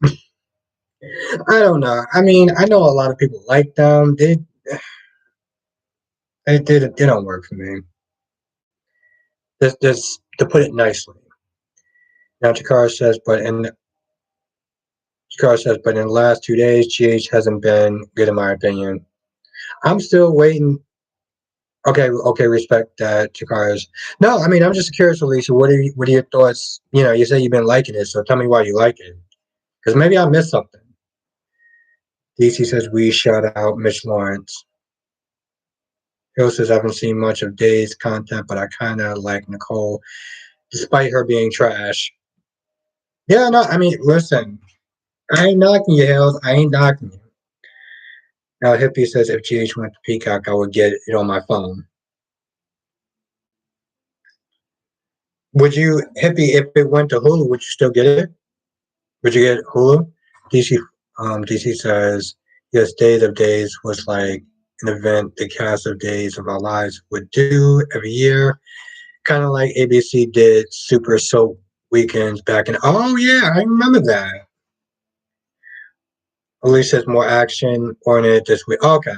I don't know. I mean, I know a lot of people like them. They don't work for me. This to put it nicely. Now Chikara says, but in the last 2 days, GH hasn't been good in my opinion. I'm still waiting. Okay, respect that, Chikara's. No, I mean, I'm just curious, Alicia. What are your thoughts? You know, you say you've been liking it, so tell me why you like it. Because maybe I missed something. DC says we shout out Mitch Lawrence. Hill says I haven't seen much of Day's content, but I kind of like Nicole, despite her being trash. Yeah, no, I mean, listen, I ain't knocking you, Hills. I ain't knocking you. Now, Hippie says if GH went to Peacock, I would get it on my phone. Would you, Hippie, if it went to Hulu, would you still get it? Would you get Hulu? DC, DC says yes. Days of Days was like an event the cast of Days of Our Lives would do every year, kind of like ABC did Super Soap weekends back in. Oh yeah, I remember that. Elise says more action oriented this week. Okay,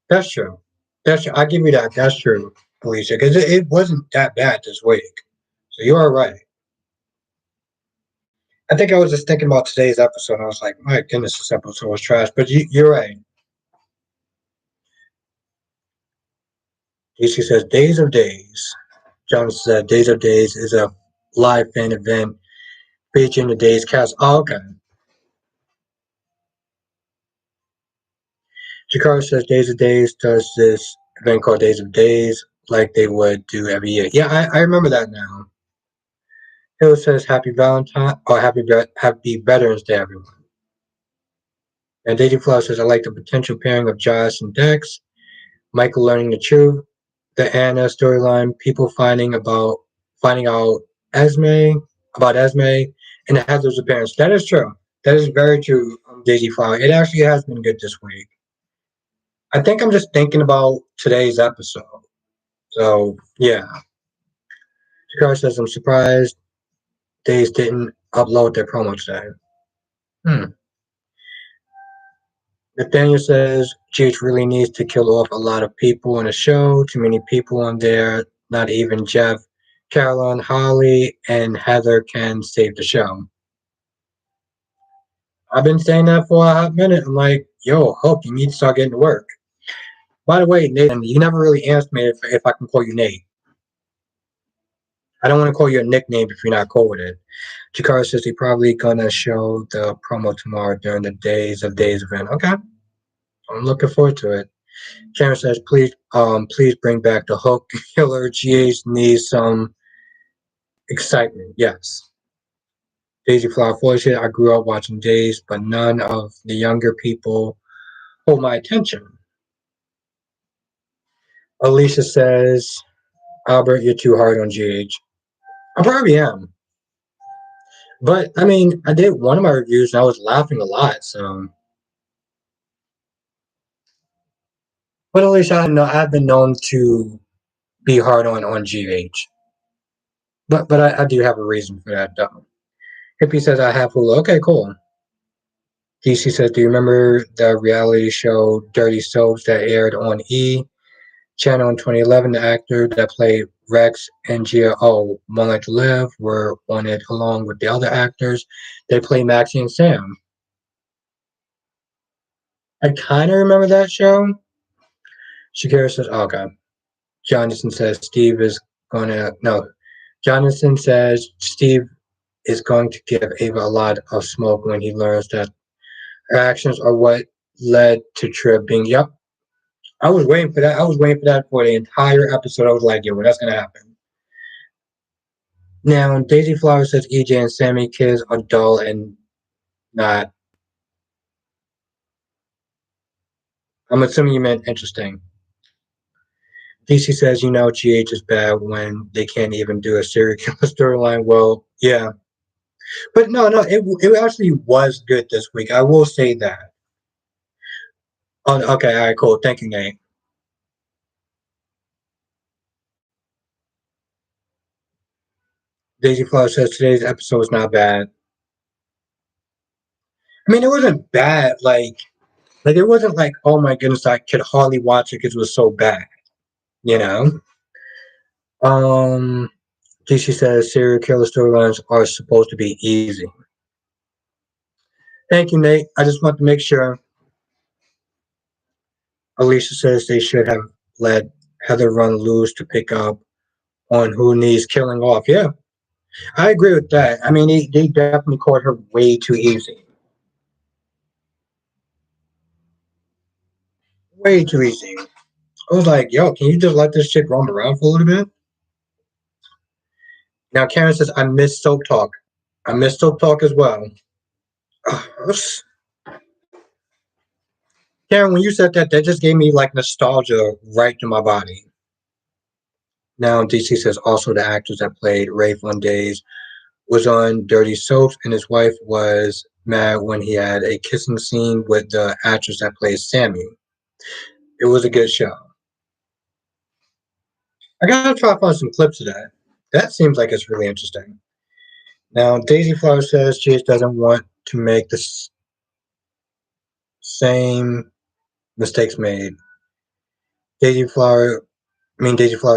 that's true. That's true. I give you that. That's true, Alicia, because it wasn't that bad this week. So you are right. I think I was just thinking about today's episode. I was like, my goodness, this episode was trash. But you're right. DC says Days of Days. John said Days of Days is a live fan event featuring the Days cast. Oh, okay. Jakar says Days of Days does this event called Days of Days like they would do every year. Yeah, I remember that now. Hill says Happy Valentine or Happy Veterans Day, everyone. And Daisy Flower says I like the potential pairing of Josh and Dex, Michael learning the truth, the Anna storyline, people finding out Esme about Esme, and Heather's appearance. That is true. That is very true, Daisy Flower. It actually has been good this week. I think I'm just thinking about today's episode. So yeah. Jakar says I'm surprised Days didn't upload their promo today. Hmm. Nathaniel says GH really needs to kill off a lot of people on the show. Too many people on there. Not even Jeff, Caroline, Holly, and Heather can save the show. I've been saying that for a hot minute. I'm like, yo, Hope, you need to start getting to work. By the way, Nathan, you never really asked me if I can call you Nate. I don't want to call you a nickname if you're not cool with it. Jakar says he's probably gonna show the promo tomorrow during the Days of Days event. Okay, I'm looking forward to it. Cameron says, please bring back the Hook Killer. GH needs some excitement. Yes. Daisy Flower Fortune. I grew up watching Days, but none of the younger people hold my attention. Alicia says, Albert, you're too hard on GH. I probably am. But I mean, I did one of my reviews and I was laughing a lot, so but at least I know I've been known to be hard on GH. But I do have a reason for that though. Hippie says I have Hulu. Okay, cool. DC says, do you remember the reality show Dirty Soaps that aired on E! Channel in 2011? The actor that played Rex and Gia One Life to Live were on it along with the other actors. They play Maxie and Sam. I kind of remember that show. Shakira says, oh, okay. Jonathan says Steve is going to, no. Jonathan says Steve is going to give Ava a lot of smoke when he learns that her actions are what led to Trip being, yep. I was waiting for that. I was waiting for that for the entire episode. I was like, yo, well, that's gonna happen. Now, Daisy Flower says EJ and Sammy kids are dull and not. I'm assuming you meant interesting. DC says, GH is bad when they can't even do a serial killer storyline. Well, yeah. But no, it actually was good this week. I will say that. Oh, okay, all right, cool. Thank you, Nate. Daisy Flower says today's episode was not bad. I mean, it wasn't bad. Like it wasn't like, oh my goodness, I could hardly watch it because it was so bad. You know. Um, DC says serial killer storylines are supposed to be easy. Thank you, Nate. I just want to make sure. Alicia says they should have let Heather run loose to pick up on who needs killing off. Yeah, I agree with that. I mean, they definitely caught her way too easy. Way too easy. I was like, yo, can you just let this shit roam around for a little bit? Now, Karen says, I miss soap talk. I miss soap talk as well. Karen, when you said that, that just gave me like nostalgia right to my body. Now, DC says also the actors that played Rafe on Days was on Dirty Soaps, and his wife was mad when he had a kissing scene with the actress that plays Sammy. It was a good show. I gotta try to find some clips of that. That seems like it's really interesting. Now, Daisy Flower says she just doesn't want to make the same mistakes made. Daisy Flower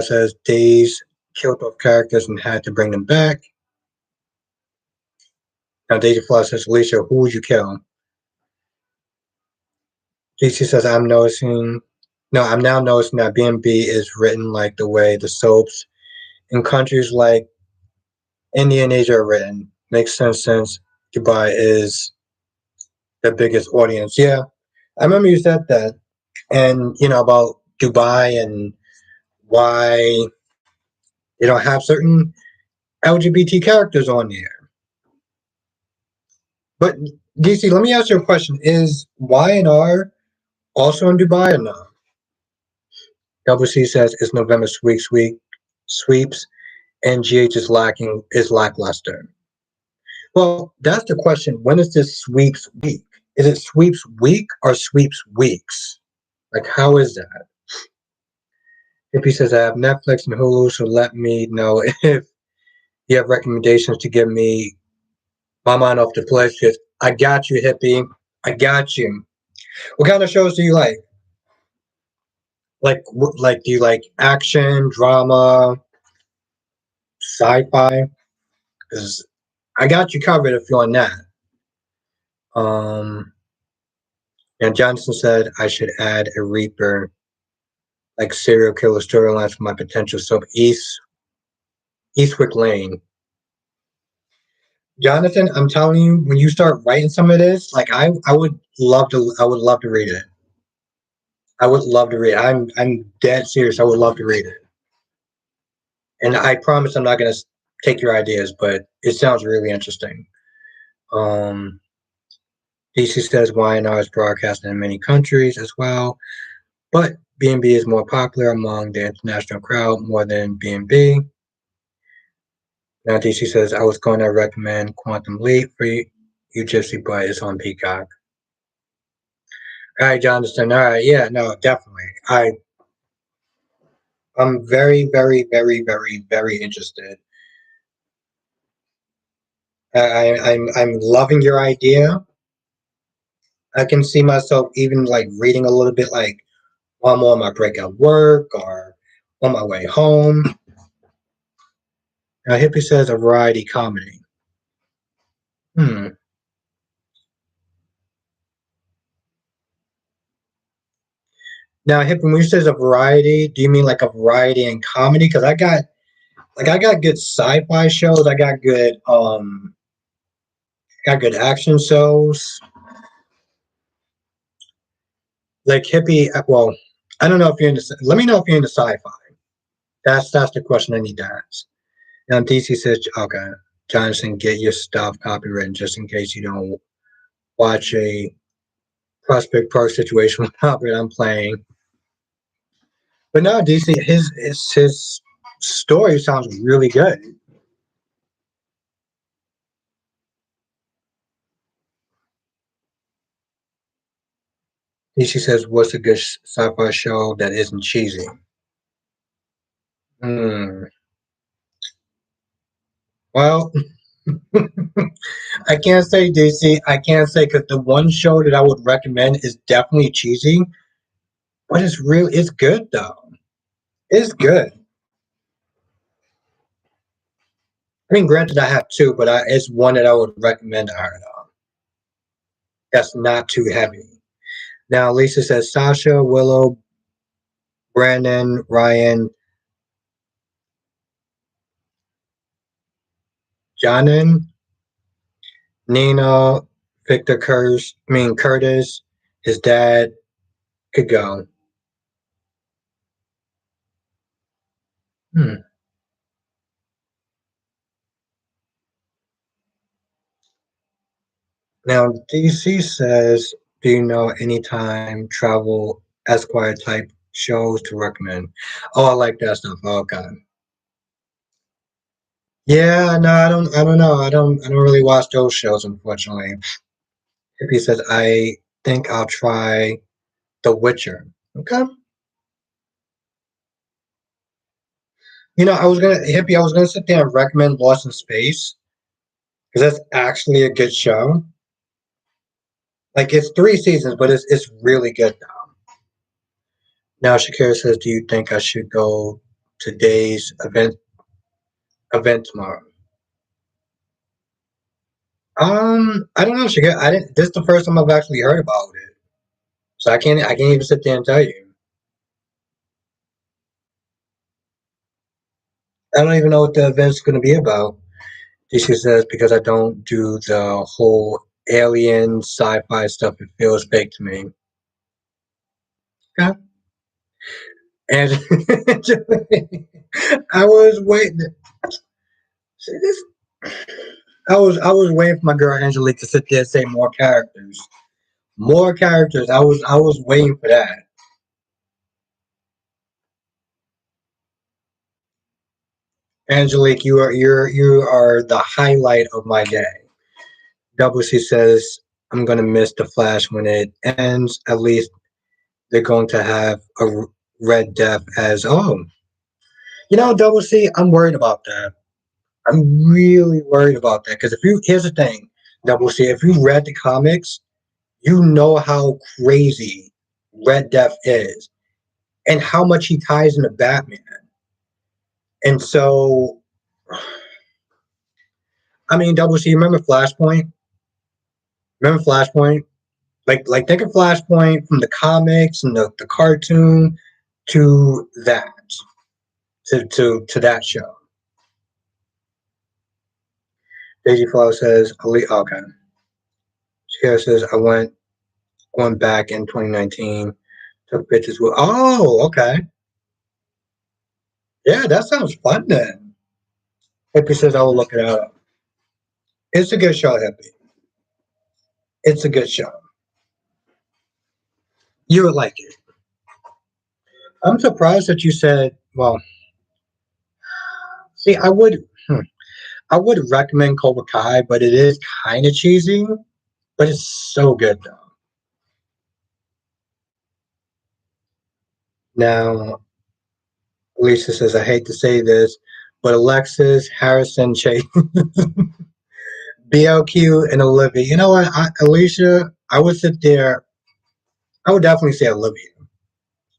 says Days killed off characters and had to bring them back. Now, Daisy Flower says, Alicia, who would you kill? DC says, I'm now noticing that B&B is written like the way the soaps in countries like India and Asia are written. Makes sense since Dubai is the biggest audience. Yeah, I remember you said that. And, about Dubai and why they don't have certain LGBT characters on there. But, DC, let me ask you a question. Is Y&R also in Dubai or no? Double C says it's November sweeps and GH is lackluster. Well, that's the question. When is this sweeps week? Is it sweeps week or sweeps weeks? Like, how is that? Hippie says I have Netflix and Hulu, so let me know if you have recommendations to give me my mind off the place. I got you, Hippie. I got you. What kind of shows do you like? Do you like action, drama, sci-fi? Because I got you covered if you're on that. Um, and Johnson said I should add a Reaper, like serial killer storylines for my potential sub Eastwick Lane. Jonathan, I'm telling you, when you start writing some of this, like I would love to read it. I would love to read it. I'm dead serious. I would love to read it. And I promise I'm not gonna take your ideas, but it sounds really interesting. Um, DC says YNR is broadcasted in many countries as well, but B&B is more popular among the international crowd more than B&B. Now DC says I was going to recommend Quantum Leap for you, Gypsy, but it's on Peacock. All right, Jonathan. All right, yeah, no, definitely. I'm very, very, very, very, very interested. I'm loving your idea. I can see myself even like reading a little bit, like while I'm on my break at work or on my way home. Now, Hippie says a variety comedy. Hmm. Now, Hippie, when you says a variety, do you mean like a variety in comedy? Because I got good sci-fi shows. Got good action shows. Like Hippie, well, I don't know if you're into. Let me know if you're into sci-fi. That's the question I need to ask. Now DC says, okay, Jonathan, get your stuff copywritten just in case you don't watch a Prospect Park situation with copyright I'm playing. But no, DC, his story sounds really good. DC says, what's a good sci-fi show that isn't cheesy? Hmm. Well, I can't say DC. I can't say because the one show that I would recommend is definitely cheesy, but it's good though. It's good. I mean, granted, I have two, but it's one that I would recommend her though. That's not too heavy. Now, Lisa says Sasha, Willow, Brandon, Ryan, Jonan, Nina, Victor Curtis, his dad could go. Hmm. Now, DC says, do you know any time travel Esquire type shows to recommend? Oh, I like that stuff. Oh, okay. Yeah, no, I don't know. I don't really watch those shows, unfortunately. Hippie says, I think I'll try The Witcher. Okay. I was gonna sit there and recommend Lost in Space because that's actually a good show. Like it's 3 seasons, but it's really good now. Now Shakira says, "Do you think I should go to today's event tomorrow?" I don't know, Shakira. I didn't. This is the first time I've actually heard about it, so I can't even sit there and tell you. I don't even know what the event's going to be about. She says because I don't do the whole alien sci-fi stuff. It feels fake to me. Okay. And I was waiting. See this? I was waiting for my girl Angelique to sit there and say more characters. More characters. I was waiting for that. Angelique, you are the highlight of my day. Double C says I'm gonna miss the Flash when it ends. At least they're going to have a Red Death as Double C. I'm worried about that. I'm really worried about that because if you here's the thing, Double C. If you read the comics, you know how crazy Red Death is and how much he ties into Batman. And so, I mean, Double C, remember Flashpoint? Remember Flashpoint? Like think of Flashpoint from the comics and the cartoon to that to that show. Daisy Flower says, okay. She says, went back in 2019, took pictures with. Oh, okay. Yeah, that sounds fun then. Hippie says, I will look it up. It's a good show, Hippie. It's a good show. You would like it. I'm surprised that you said, well, see, I would recommend Cobra Kai, but it is kind of cheesy, but it's so good though. Now, Lisa says, I hate to say this, but Alexis, Harrison, Chase, BLQ, and Olivia. You know what, Alicia, I would sit there. I would definitely say Olivia.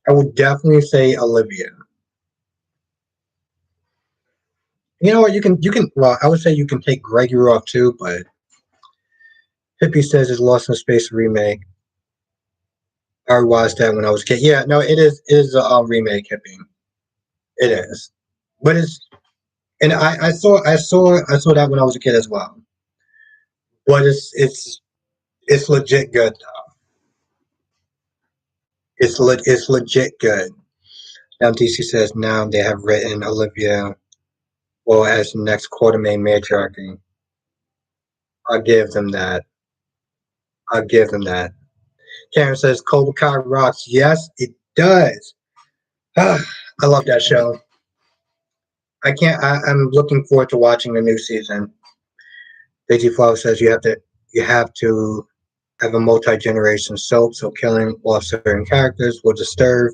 I would definitely say Olivia. You know what? You can. Well, I would say you can take Gregory off too, but Hippie says it's Lost in Space remake. I watched that when I was a kid. Yeah, no, it is a remake, Hippie. It is, but it's and I saw that when I was a kid as well. But it's legit good though. It's legit good. Now DC says now they have written Olivia well as the next Quartermain matriarchy. I'll give them that. I'll give them that. Karen says Cobra Kai rocks. Yes, it does. Ah, I love that show. I'm looking forward to watching the new season. Daisy Flower says you have to have a multi-generation soap, so killing off certain characters will disturb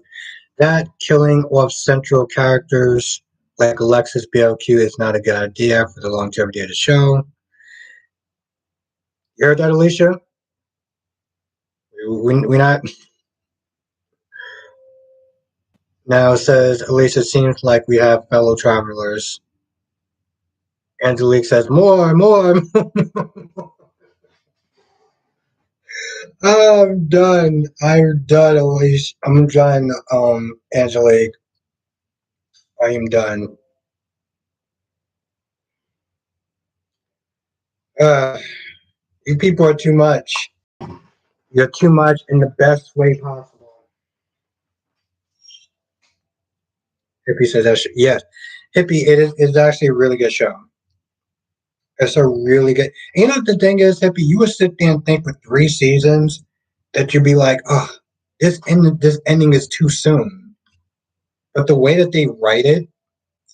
that. Killing off central characters like Alexis BLQ is not a good idea for the longevity of the show. You heard that, Alicia? We not now. It says Alicia seems like we have fellow travelers. Angelique says more. I'm done. I'm done, Alicia. I'm done, Angelique. I am done. Uh, you people are too much. You're too much in the best way possible. Hippie says that. Yes, Hippie. It's actually a really good show. It's a really good. You know what the thing is, Hippie? You would sit there and think for 3 seasons that you'd be like, oh, this ending is too soon. But the way that they write it,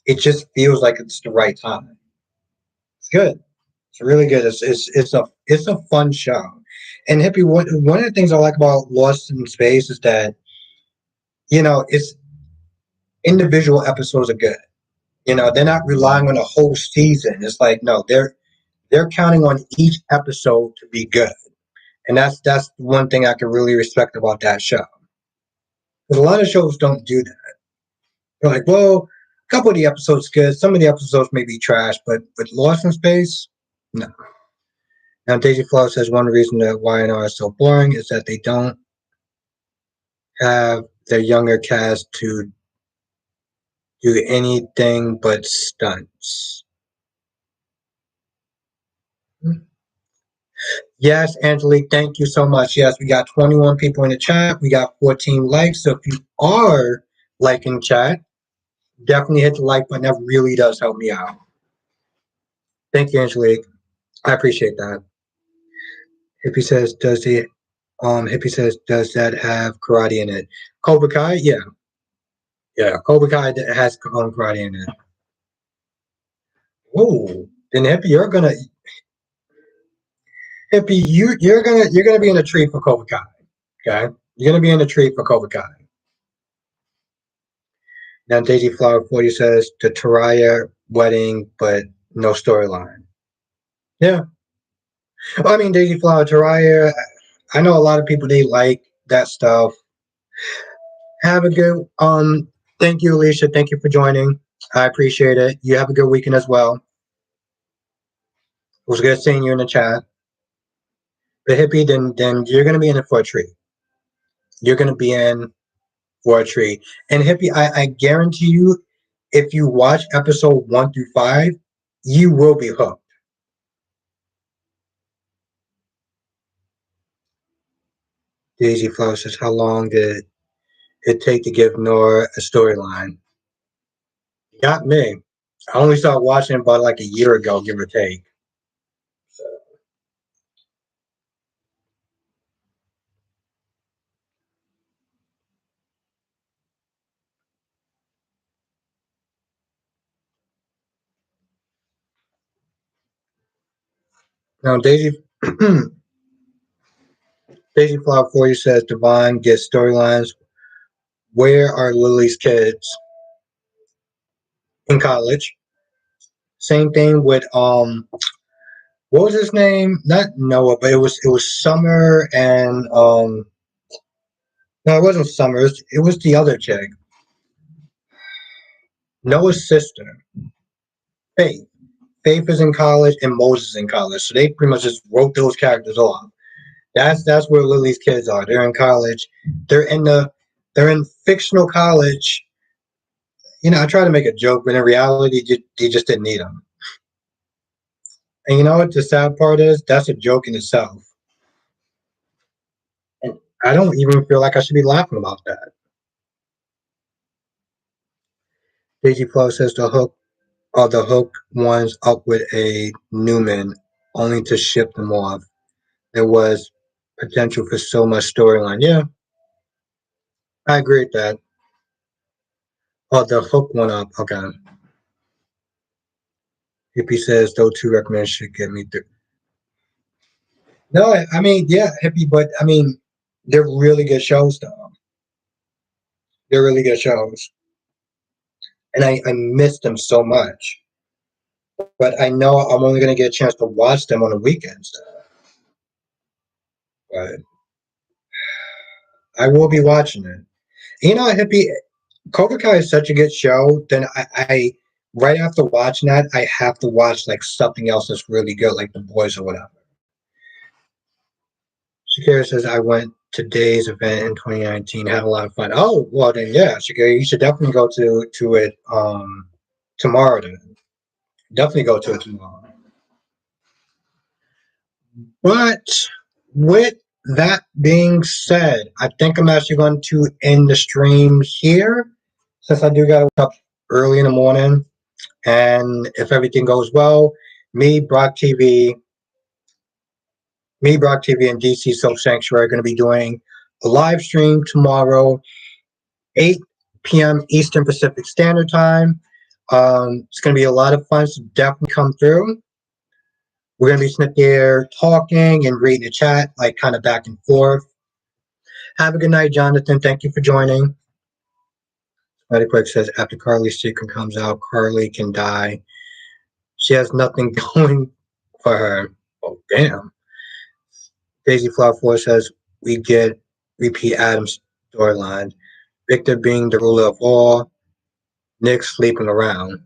it just feels like it's the right time. It's good. It's really good. It's a fun show. And Hippie, one of the things I like about Lost in Space is that it's individual episodes are good. They're not relying on a whole season. It's like no, they're counting on each episode to be good, and that's one thing I can really respect about that show. Because a lot of shows don't do that. They're like, well, a couple of the episodes good, some of the episodes may be trash, but with Lost in Space, no. Now Daisy Flower says one reason that YNR is so boring is that they don't have their younger cast to do anything but stunts. Yes, Angelique, thank you so much. Yes, we got 21 people in the chat. We got 14 likes. So if you are liking chat, definitely hit the like button. That really does help me out. Thank you, Angelique. I appreciate that. Hippie says, does that have karate in it? Cobra Kai? Yeah. Yeah. Cobra Kai has karate in it. Oh, then Hippie, you're gonna be in a tree for Cobra Kai. Okay? You're gonna be in a tree for Cobra Kai. Now, Daisy Flower 40 says the Taraya wedding, but no storyline. Yeah. Well, I mean, Daisy Flower, Taraya, I know a lot of people, they like that stuff. Have a good, thank you, Alicia. Thank you for joining. I appreciate it. You have a good weekend as well. It was good seeing you in the chat. But Hippie, then you're going to be in it for a treat. You're going to be in for a treat. And Hippie, I guarantee you, if you watch episode 1 through 5, you will be hooked. Daisy Flower says, how long did it take to give Nora a storyline? Got me. I only started watching it about like a year ago, give or take. So, now, Daisy Flower 40 says, Devon gets storylines. Where are Lily's kids? In college. Same thing with what was his name? Not Noah, but it was Summer and no, it wasn't Summer. It was the other chick, Noah's sister, Faith. Faith is in college and Moses is in college, so they pretty much just wrote those characters off. That's where Lily's kids are. They're in college. They're in they're in fictional college. I try to make a joke, but in reality, they just didn't need them. And you know what the sad part is? That's a joke in itself. And I don't even feel like I should be laughing about that. Daisy Flo says the hook ones up with a Newman, only to ship them off. There was potential for so much storyline. Yeah, I agree with that. Oh, the hook one up. Okay. Hippie says those two recommendations should get me through. No, I mean, yeah, Hippie, but I mean, they're really good shows, though. They're really good shows, and I miss them so much. But I know I'm only going to get a chance to watch them on the weekends. But I will be watching it. You know, Hippie, Cobra Kai is such a good show. Then I right after watching that, I have to watch like something else that's really good, like The Boys or whatever. Shakira says I went to Day's event in 2019, had a lot of fun. Oh, well then, yeah, Shakira, you should definitely go to it tomorrow. Then definitely go to it tomorrow. But with that being said, I think I'm actually going to end the stream here since I do got to wake up early in the morning. And if everything goes well, me, Brock TV, Brock TV, and DC Soap Sanctuary are going to be doing a live stream tomorrow, 8 p.m. Eastern Pacific Standard Time. It's going to be a lot of fun, so definitely come through. We're going to be sitting there talking and reading the chat, like kind of back and forth. Have a good night, Jonathan. Thank you for joining. Very quick says after Carly's secret comes out, Carly can die. She has nothing going for her. Oh, damn. Daisy Flower 4 says we get repeat Adams storyline. Victor being the ruler of all, Nick sleeping around.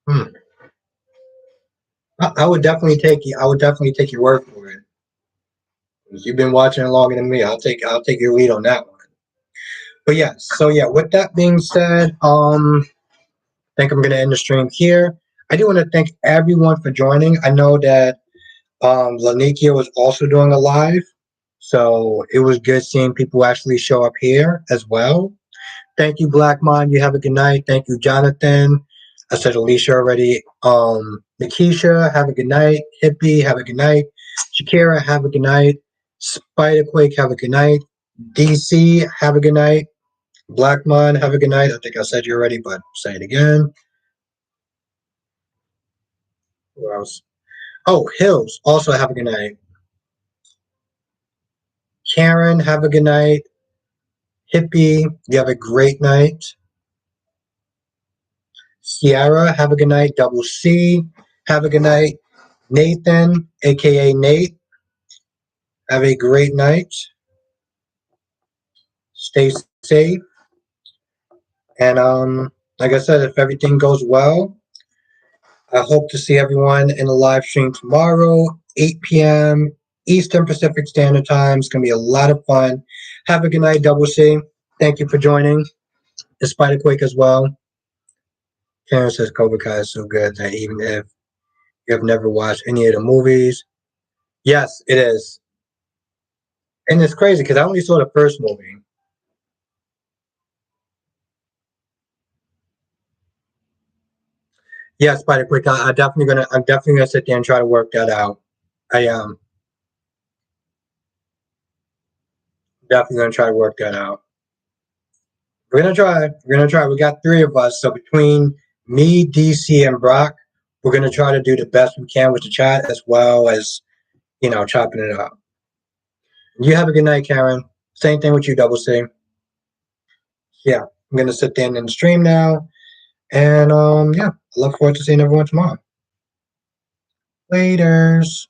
Hmm. I would definitely take you. I would definitely take your word for it. You've been watching it longer than me. I'll take your lead on that one. But yeah, so yeah, with that being said, I think I'm gonna end the stream here. I do want to thank everyone for joining. I know that Lanikia was also doing a live, so it was good seeing people actually show up here as well. Thank you, Black Mind. You have a good night. Thank you, Jonathan. I said Alicia already. Nikisha, have a good night. Hippie, have a good night. Shakira, have a good night. Spiderquake, have a good night. DC, have a good night. Black Mind, have a good night. I think I said you already, but say it again. Who else? Oh, Hills, also have a good night. Karen, have a good night. Hippie, you have a great night. Sierra, have a good night. Double C, have a good night. Nathan, aka Nate, have a great night. Stay safe. And like I said, if everything goes well, I hope to see everyone in the live stream tomorrow, 8 p.m. Eastern Pacific Standard Time. It's gonna be a lot of fun. Have a good night, Double C. Thank you for joining. Despite a quake as well. Karen says Cobra Kai is so good that even if you have never watched any of the movies, yes, it is. And it's crazy because I only saw the first movie. Yeah, Spider Quick. I'm definitely gonna sit there and try to work that out. I am definitely gonna try to work that out. We're gonna try. We're gonna try. We got three of us, so between me, DC, and Brock, we're gonna try to do the best we can with the chat as well as chopping it up. You have a good night, Karen. Same thing with you, Double C. Yeah, I'm gonna sit there and end the stream now, and yeah, I look forward to seeing everyone tomorrow. Later's.